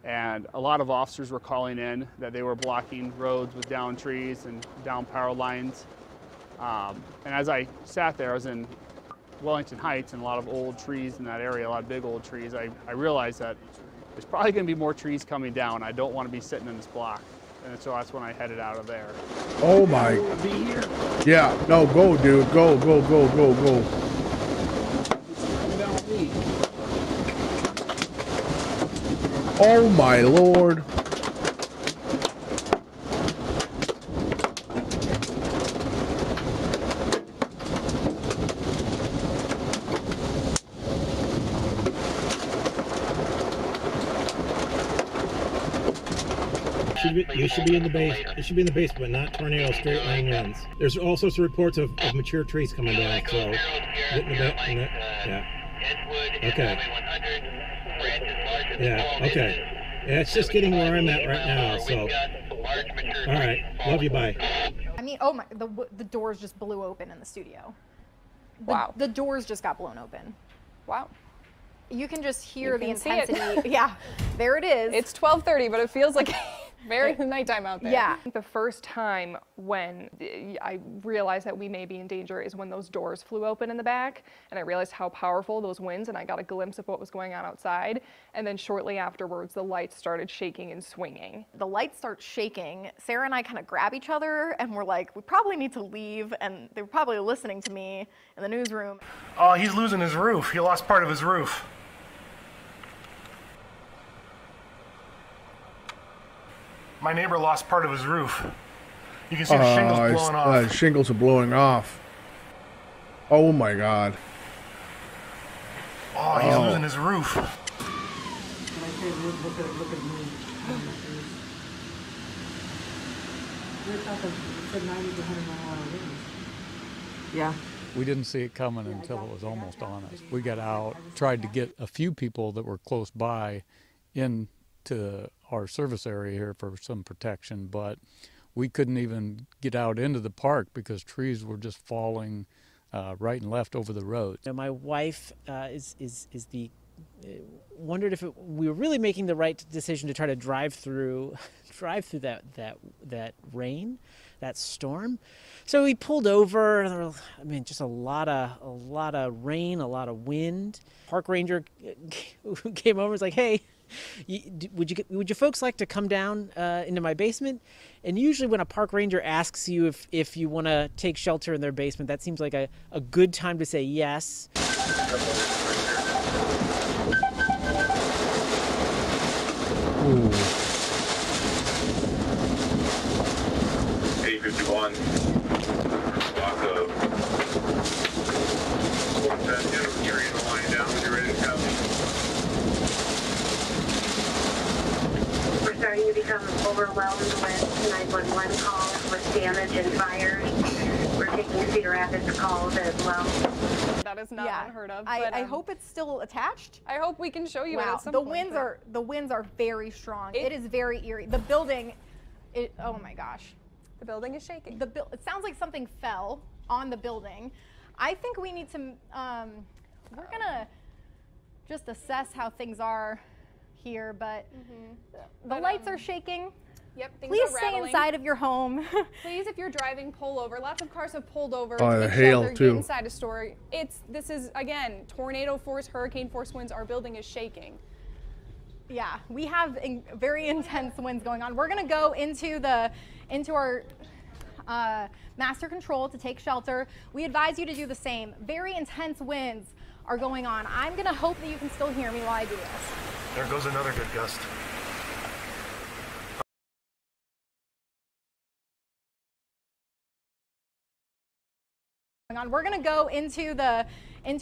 and a lot of officers were calling in that they were blocking roads with down trees and down power lines. And as I sat there, I was in Wellington Heights and a lot of old trees in that area, a lot of big old trees. I realized that there's probably going to be more trees coming down. I don't want to be sitting in this block. And so that's when I headed out of there. Oh my. Yeah, no, go, dude. Go. Oh my Lord. You should be in the base. It should be in the base, but not tornado straight line winds. There's all sorts of reports of mature trees coming down. So, get in the yeah. Okay. Yeah. Okay. Yeah, it's just getting where I'm at right now. So, all right. Love you. Bye. I mean, oh my, the doors just blew open in the studio. Wow. The doors just got blown open. Wow. You can just hear the see it. intensity. Yeah, there it is. It's 12:30, but it feels like very nighttime out there. Yeah. The first time when I realized that we may be in danger is when those doors flew open in the back, and I realized how powerful those winds, and I got a glimpse of what was going on outside. And then shortly afterwards, the lights started shaking and swinging. The lights start shaking. Sarah and I kind of grab each other, and we're like, we probably need to leave, and they were probably listening to me in the newsroom. Oh, he's losing his roof. He lost part of his roof. My neighbor lost part of his roof. You can see the shingles blowing off. Shingles are blowing off. Oh my God. Oh, he's losing his roof. Yeah. We didn't see it coming until it was almost on us. We got out, tried to get a few people that were close by into our service area here for some protection, but we couldn't even get out into the park because trees were just falling right and left over the road. My wife wondered if we were really making the right decision to try to drive through that rain, that storm. So we pulled over. I mean, just a lot of rain, a lot of wind. Park ranger came over and was like, "Hey, would you folks like to come down into my basement? And usually when a park ranger asks you if you want to take shelter in their basement, that seems like a good time to say yes. 851. Walk up. 410, you're in the line down when you're ready to come. We're starting to become overwhelmed with 911 calls with damage and fires. We're taking Cedar Rapids calls as well. That is not unheard of. I hope it's still attached. I hope we can show you it Wow, at some the point. winds are very strong. It is very eerie. The building, oh my gosh. The building is shaking. It sounds like something fell on the building. I think we need to, we're gonna just assess how things are here, but the lights are shaking. Yep, things Please are stay rattling. inside of your home. Please, if you're driving, pull over. Lots of cars have pulled over. Oh, to the get hail, shelter, too. Get inside a store. This is, again, tornado force, hurricane force winds. Our building is shaking. Yeah, we have very intense winds going on. We're gonna go into our master control to take shelter. We advise you to do the same. Very intense winds are going on. I'm gonna hope that you can still hear me while I do this. There goes another good gust. We're gonna go into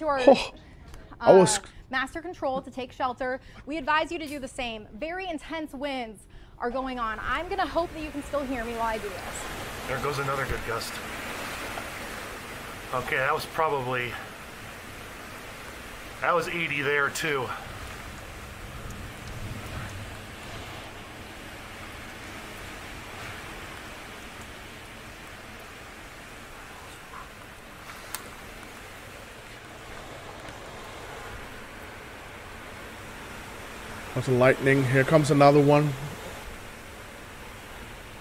our master control to take shelter. We advise you to do the same. Very intense winds are going on. I'm gonna hope that you can still hear me while I do this. There goes another good gust. Okay, that was 80 there too. That's lightning. Here comes another one.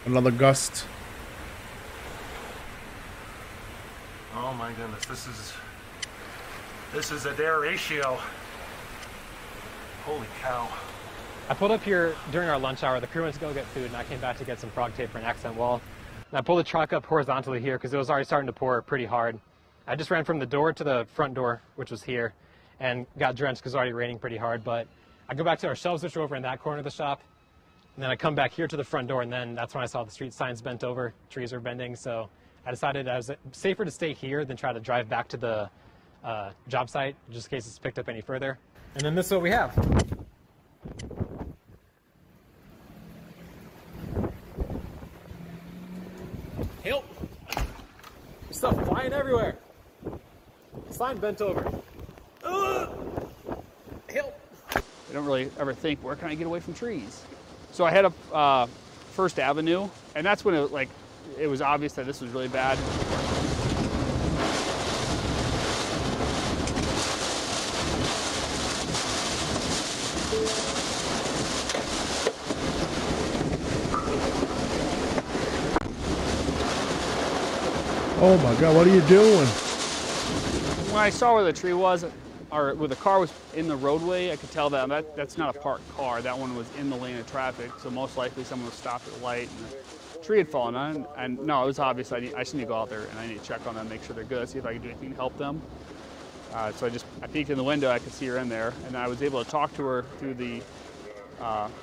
Another gust. Oh my goodness, this is a dare ratio. Holy cow. I pulled up here during our lunch hour. The crew went to go get food, and I came back to get some frog tape for an accent wall. And I pulled the truck up horizontally here because it was already starting to pour pretty hard. I just ran from the door to the front door, which was here, and got drenched because it was already raining pretty hard. But I go back to our shelves, which are over in that corner of the shop. And then I come back here to the front door, and then that's when I saw the street signs bent over, trees were bending. So I decided it was safer to stay here than try to drive back to the job site, just in case it's picked up any further. And then this is what we have. Help! There's stuff flying everywhere. Sign bent over. Help! I don't really ever think, where can I get away from trees? So I head up First Avenue, and that's when it was obvious that this was really bad. Oh my God, what are you doing? When I saw where the tree was, or where the car was in the roadway, I could tell that's not a parked car. That one was in the lane of traffic, so most likely someone was stopped at the light and the tree had fallen on. And no, it was obvious. I just need to go out there and I need to check on them, make sure they're good, see if I can do anything to help them. So I peeked in the window, I could see her in there, and I was able to talk to her through the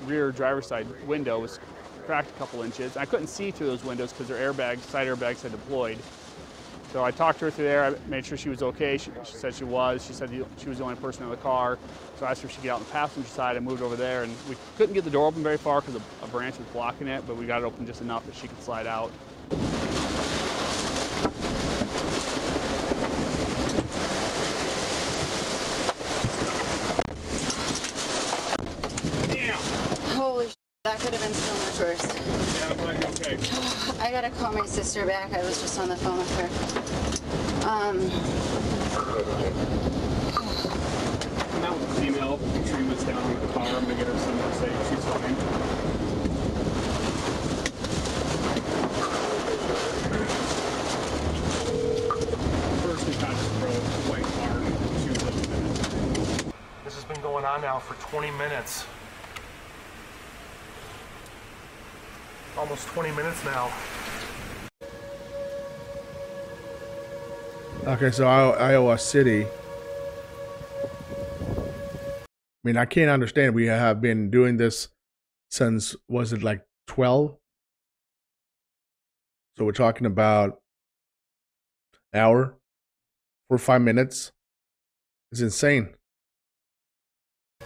rear driver's side window. It was cracked a couple inches. I couldn't see through those windows because their side airbags had deployed. So I talked to her through there. I made sure she was okay. She said she was. She said she was the only person in the car. So I asked her if she could get out on the passenger side. I moved over there, and we couldn't get the door open very far because a branch was blocking it, but we got it open just enough that she could slide out. Holy shit, that could have been so much worse. Yeah, I'm glad you're okay. I gotta call my sister back. I was just on the phone with her. I'm out with the female. She was down with the car. I'm gonna get her somewhere safe. She's fine. First we got this white car. She was living in it. This has been going on now for 20 minutes. almost 20 minutes now. Okay, so Iowa City. I mean, I can't understand. We have been doing this since, was it like 12? So we're talking about an hour, 4 or 5 minutes. It's insane. I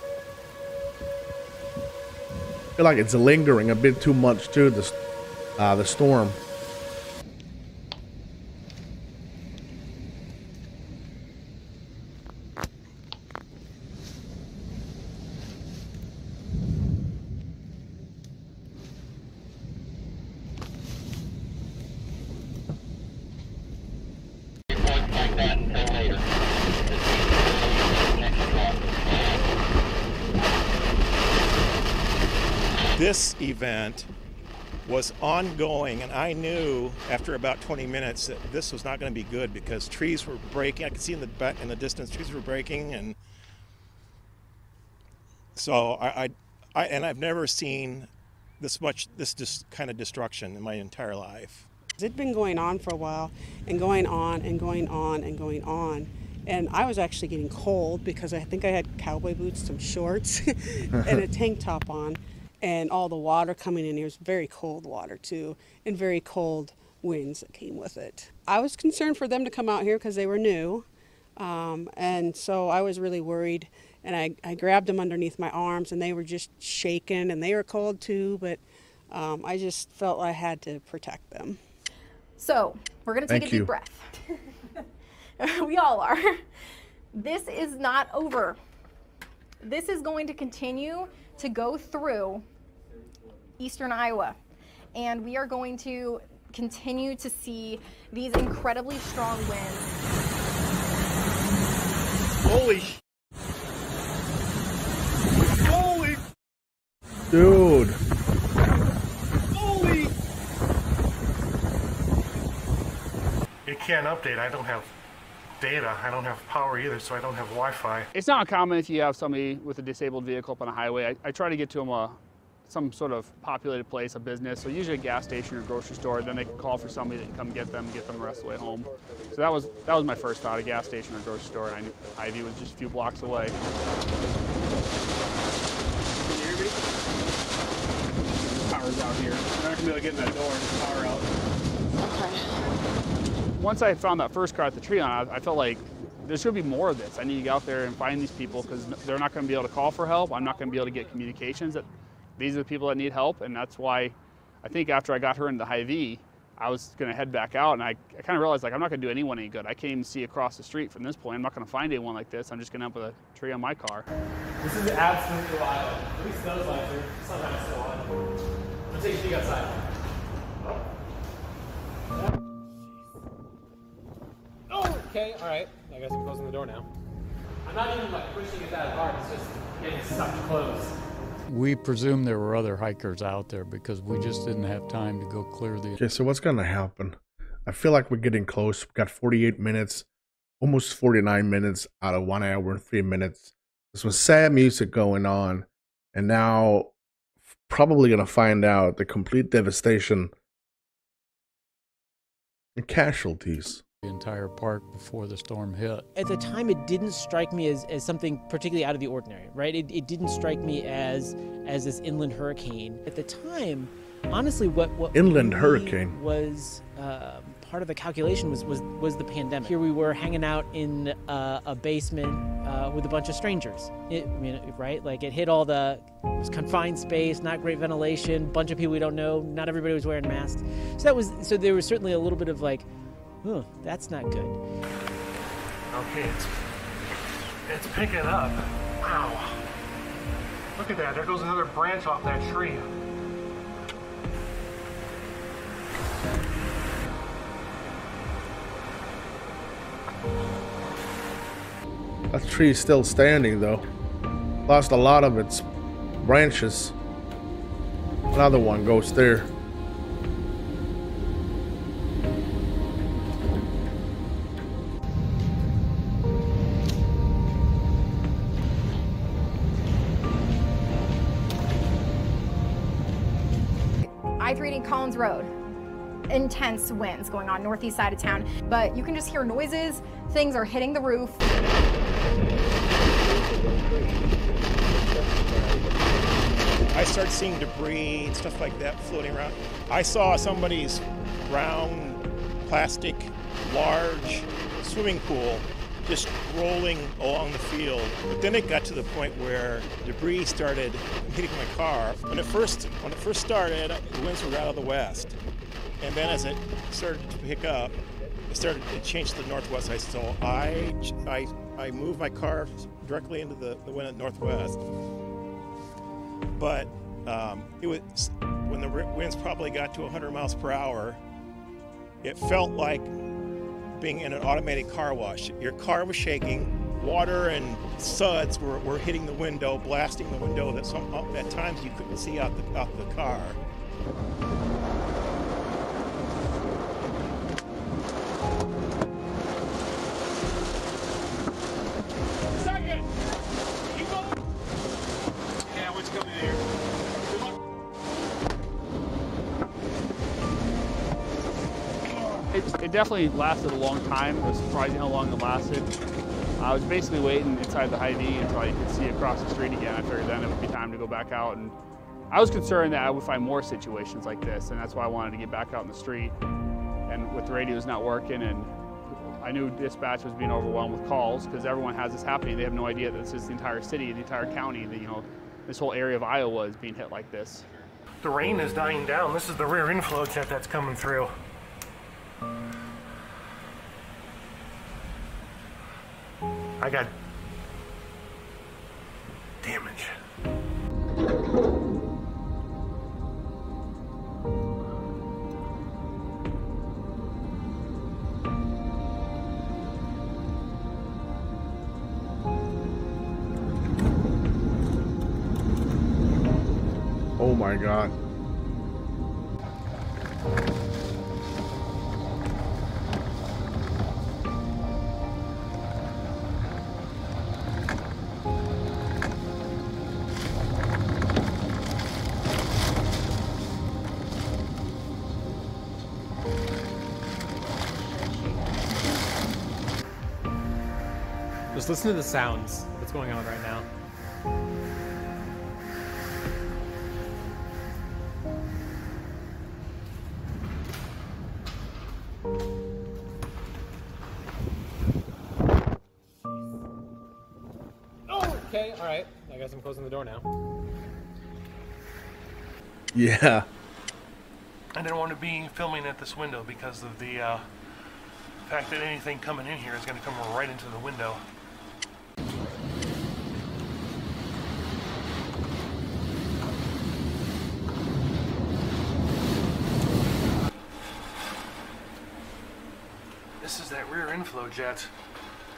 feel like it's lingering a bit too much too, the storm. This event was ongoing, and I knew after about 20 minutes that this was not going to be good because trees were breaking. I could see in the back, in the distance, trees were breaking, and so I've never seen this kind of destruction in my entire life. It'd been going on for a while, and going on and going on and going on. And I was actually getting cold because I think I had cowboy boots, some shorts, and a tank top on. And all the water coming in here was very cold water too, and very cold winds that came with it. I was concerned for them to come out here because they were new. And so I was really worried. And I grabbed them underneath my arms, and they were just shaking, and they were cold too. But I just felt I had to protect them. So we're going to take a deep breath. We all are. This is not over. This is going to continue to go through eastern Iowa. And we are going to continue to see these incredibly strong winds. Holy sh**. Holy. Dude. Holy. It can't update. I don't have data. I don't have power either, so I don't have Wi-Fi. It's not uncommon if you have somebody with a disabled vehicle up on a highway. I try to get to them some sort of populated place, a business, so usually a gas station or grocery store. Then they can call for somebody that can come get them the rest of the way home. So that was my first thought, a gas station or grocery store, and I knew Ivy was just a few blocks away. Can you hear me? Power's out here. I'm not gonna be able to get in that door. There's power out. Okay. Once I found that first car at the tree on, I felt like there should be more of this. I need to get out there and find these people because they're not going to be able to call for help. I'm not going to be able to get communications that these are the people that need help, and that's why I think after I got her into the Hy-Vee, I was going to head back out, and I kind of realized like I'm not going to do anyone any good. I can't even see across the street from this point. I'm not going to find anyone like this. I'm just going to end up with a tree on my car. This is absolutely wild. At least those lights are somehow still on. I'll take a peek outside. Oh, okay, all right. I guess I'm closing the door now. I'm not even like pushing it that hard. It's just getting stuck closed. We presume there were other hikers out there because we just didn't have time to go clear the... Okay, so what's going to happen? I feel like we're getting close. We've got 48 minutes, almost 49 minutes out of 1 hour and 3 minutes. There's some sad music going on. And now probably going to find out the complete devastation and casualties. The entire park before the storm hit. At the time, it didn't strike me as something particularly out of the ordinary, right? It didn't strike me as this inland hurricane. At the time, honestly, what inland hurricane was part of the calculation was the pandemic. Here we were hanging out in a basement with a bunch of strangers. Right? Like it hit all it was confined space, not great ventilation, bunch of people we don't know. Not everybody was wearing masks. So there was certainly a little bit of like, oh, that's not good. Okay, it's picking up. Wow. Look at that. There goes another branch off that tree. That tree is still standing though. Lost a lot of its branches. Another one goes there. I-380 Collins Road. Intense winds going on northeast side of town, but you can just hear noises. Things are hitting the roof. I started seeing debris and stuff like that floating around. I saw somebody's round, plastic, large swimming pool just rolling along the field. But then it got to the point where debris started hitting my car. When it first started, the winds were out of the west. And then as it started to pick up, it changed to the northwest. So I moved my car directly into the wind at northwest. But it was when the winds probably got to 100 miles per hour, it felt like being in an automated car wash. Your car was shaking, water and suds were hitting the window, blasting the window that at times you couldn't see out the car. It definitely lasted a long time. It was surprising how long it lasted. I was basically waiting inside the Hy-Vee until I could see across the street again. I figured then it would be time to go back out. And I was concerned that I would find more situations like this, and that's why I wanted to get back out in the street. And with the radios not working, and I knew dispatch was being overwhelmed with calls because everyone has this happening. They have no idea that this is the entire city, the entire county, that, you know, this whole area of Iowa is being hit like this. The rain is dying down. This is the rear inflow jet that's coming through. I got damage. Oh my God. Just listen to the sounds that's going on right now. Oh, okay, all right. I guess I'm closing the door now. Yeah. I didn't want to be filming at this window because of the fact that anything coming in here is going to come right into the window. This is that rear inflow jet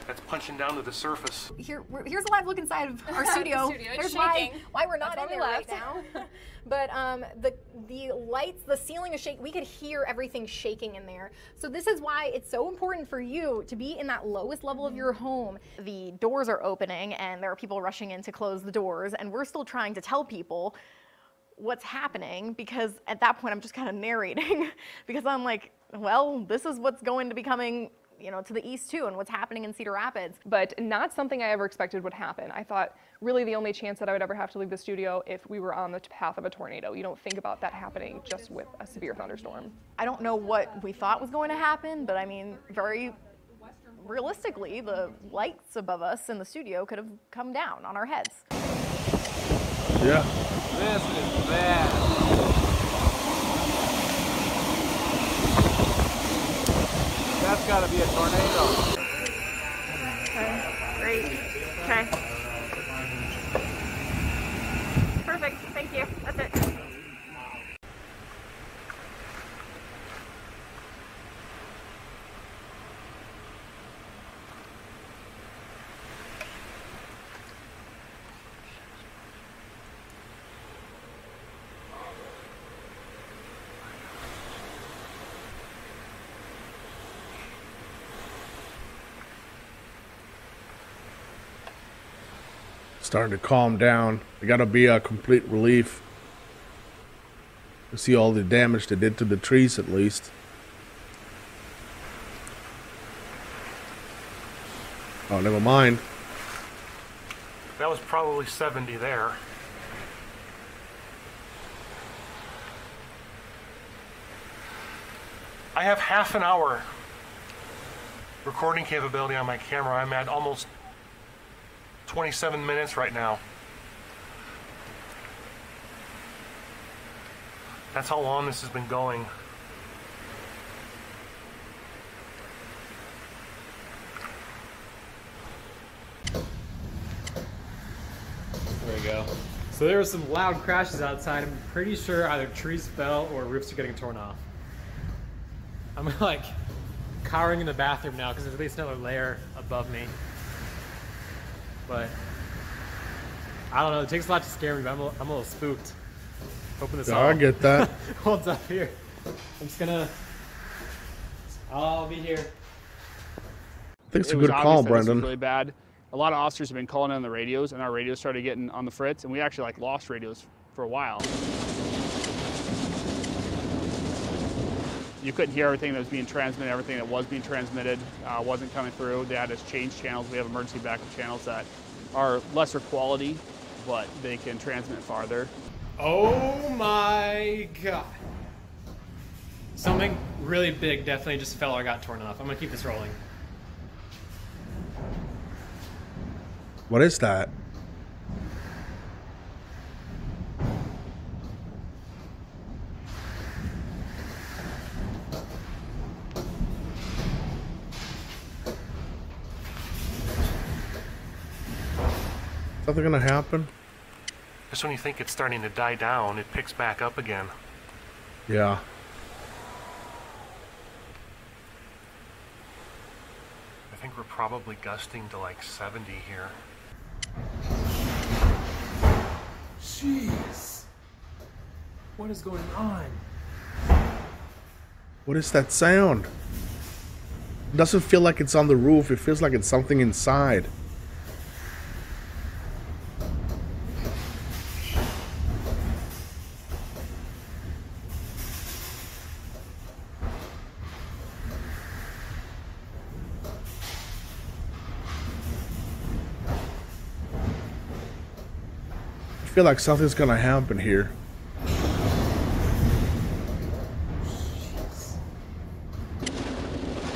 that's punching down to the surface. Here's a live look inside of our studio. There's why we're not in there right now. But the lights, the ceiling is shaking. We could hear everything shaking in there. So this is why it's so important for you to be in that lowest level of your home. The doors are opening and there are people rushing in to close the doors, and we're still trying to tell people what's happening, because at that point I'm just kind of narrating because I'm like, well, this is what's going to be coming, you know, to the east too, and what's happening in Cedar Rapids. But not something I ever expected would happen. I thought really the only chance that I would ever have to leave the studio if we were on the path of a tornado. You don't think about that happening just with a severe thunderstorm. I don't know what we thought was going to happen, but I mean, very realistically, the lights above us in the studio could have come down on our heads. Yeah. This is bad. That's got to be a tornado. Okay, great. Okay. Perfect, thank you. That's it. Starting to calm down. It got to be a complete relief. You see all the damage they did to the trees at least. Oh, never mind. That was probably 70 there. I have half an hour recording capability on my camera. I'm at almost 27 minutes right now. That's how long this has been going. There we go. So there were some loud crashes outside. I'm pretty sure either trees fell or roofs are getting torn off. I'm like cowering in the bathroom now because there's at least another layer above me. But I don't know, it takes a lot to scare me, but I'm a little spooked. Hoping this I get that. holds up here. I'm just gonna, I'll be here. I think it's a good call, Brendan. It was really bad. A lot of officers have been calling on the radios, and our radios started getting on the fritz, and we actually like lost radios for a while. You couldn't hear everything that was being transmitted. Everything that was being transmitted wasn't coming through. They had us change channels. We have emergency backup channels that are lesser quality, but they can transmit farther. Oh my God. Something really big definitely just fell or got torn off. I'm gonna keep this rolling. What is that? Something gonna happen? Just when you think it's starting to die down, it picks back up again. Yeah. I think we're probably gusting to like 70 here. Jeez. What is going on? What is that sound? It doesn't feel like it's on the roof. It feels like it's something inside. I feel like something's gonna happen here.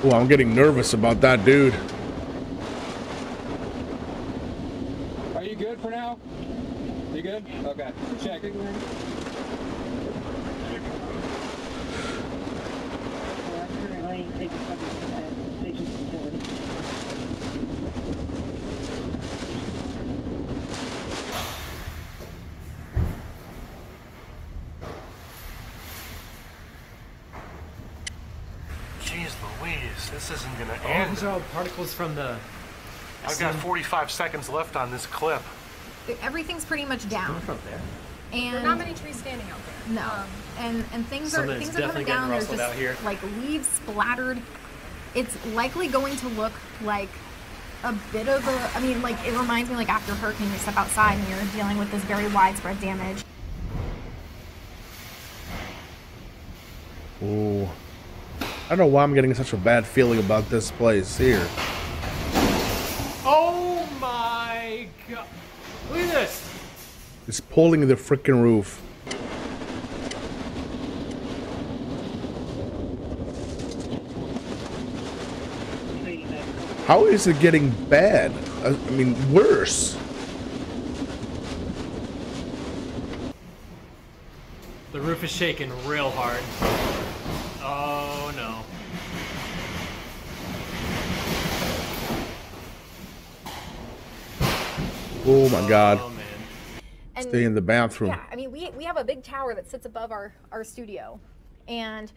Oh, I'm getting nervous about that, dude. Are you good for now? You good? Okay. Check. Jeez Louise, this isn't gonna Oh, end. these are all particles from the... I've got 45 seconds left on this clip. Everything's pretty much down. From there. And There are not many trees standing out there. No, and things are Something's coming definitely down. getting There's rustled just out here. like leaves splattered. It's likely going to look like a bit of a. I mean, like it reminds me like after a hurricane, you step outside and you're dealing with this very widespread damage. Oh, I don't know why I'm getting such a bad feeling about this place here. Oh my God. Look at this. It's pulling the freaking roof. How is it getting bad? I mean, worse. The roof is shaking real hard. Oh no. Oh my God. Oh, man. And Stay in the bathroom. Yeah, I mean, we have a big tower that sits above our studio, and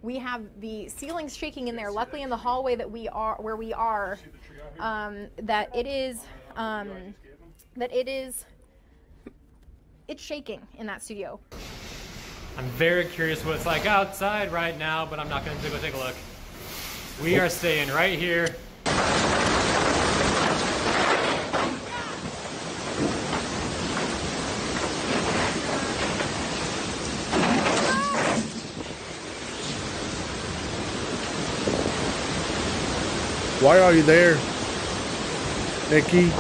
we have the ceilings shaking in there. Luckily, in the hallway that we are, where we are, that it is, it's shaking in that studio. I'm very curious what it's like outside right now, but I'm not going to go take a look. We are staying right here. Why are you there, Nikki?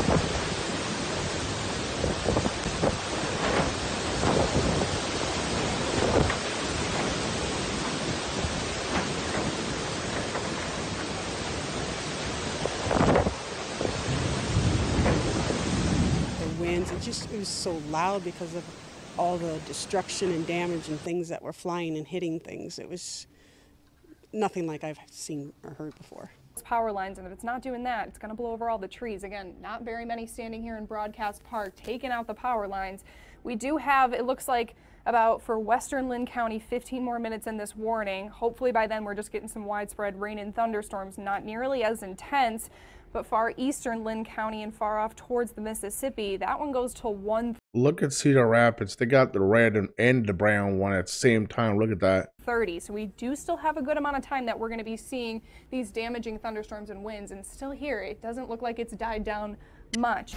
It was so loud because of all the destruction and damage and things that were flying and hitting things. It was nothing like I've seen or heard before. Power lines, and if it's not doing that, it's going to blow over all the trees. Again, not very many standing here in Broadcast Park taking out the power lines. We do have, it looks like, about for western Lynn County, 15 more minutes in this warning. Hopefully by then we're just getting some widespread rain and thunderstorms, not nearly as intense. But far eastern Lynn County and far off towards the Mississippi, that one goes till 1:30. Look at Cedar Rapids. They got the red and the brown one at the same time. Look at that. So we do still have a good amount of time that we're going to be seeing these damaging thunderstorms and winds. And still here, it doesn't look like it's died down much.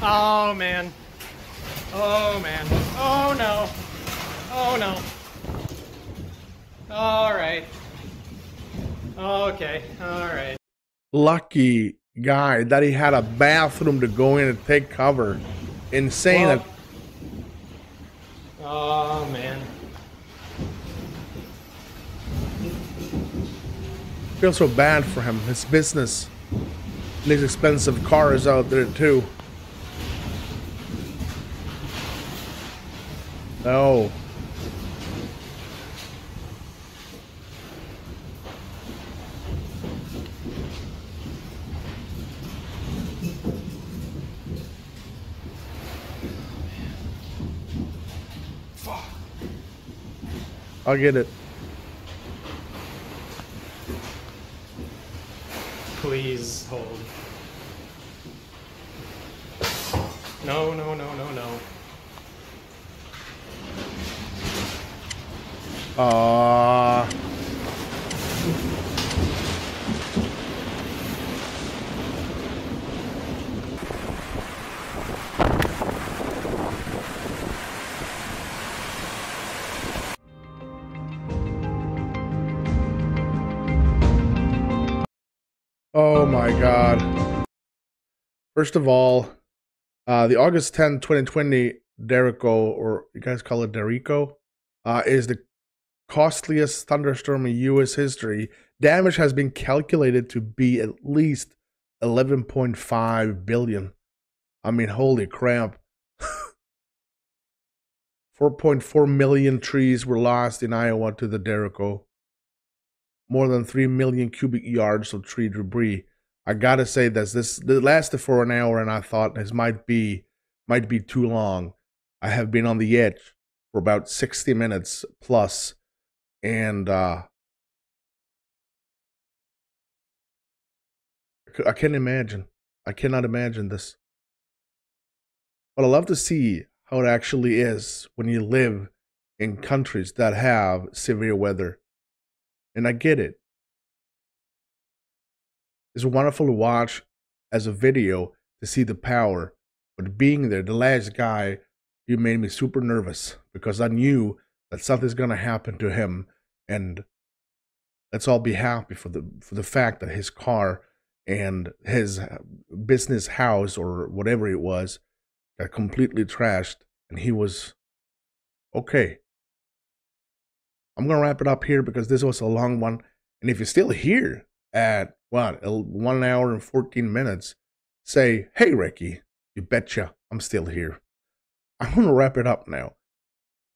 Oh man. Oh man. Oh no. Oh no. All right. Okay. All right. Lucky guy that he had a bathroom to go in and take cover. Insane. Well, oh man. Feel so bad for him. His business. And his expensive car is out there too. No. Fuck. I'll get it. Please hold. No, no, no, no, no. Oh my God. First of all, the August 10, 2020 Derecho, or you guys call it Derecho, is the costliest thunderstorm in U.S. history. Damage has been calculated to be at least 11.5 billion. I mean, holy crap. 4.4 million trees were lost in Iowa to the Derecho. More than 3 million cubic yards of tree debris. I gotta say this lasted for an hour, and I thought this might be too long. I have been on the edge for about 60 minutes plus, and I can't imagine. I cannot imagine this. But I love to see how it actually is when you live in countries that have severe weather. And I get it. It's wonderful to watch as a video to see the power. But being there, the last guy, you made me super nervous because I knew that something's gonna happen to him. And let's all be happy for the fact that his car and his business house or whatever it was got completely trashed, and he was okay. I'm gonna wrap it up here because this was a long one. And if you're still here at what, 1 hour and 14 minutes, say, hey Recky, you betcha I'm still here. I'm gonna wrap it up now.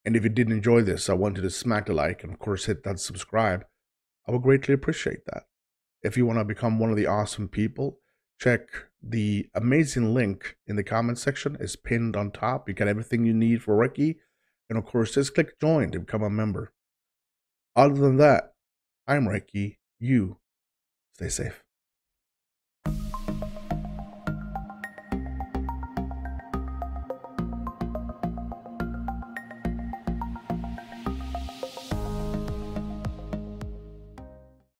And if you did enjoy this, I want you to smack the like and of course hit that subscribe. I would greatly appreciate that. If you want to become one of the awesome people check the amazing link in the comment section. It's pinned on top. You got everything you need for Recky. And of course, just click join to become a member. Other than that, I'm Recky. You stay safe.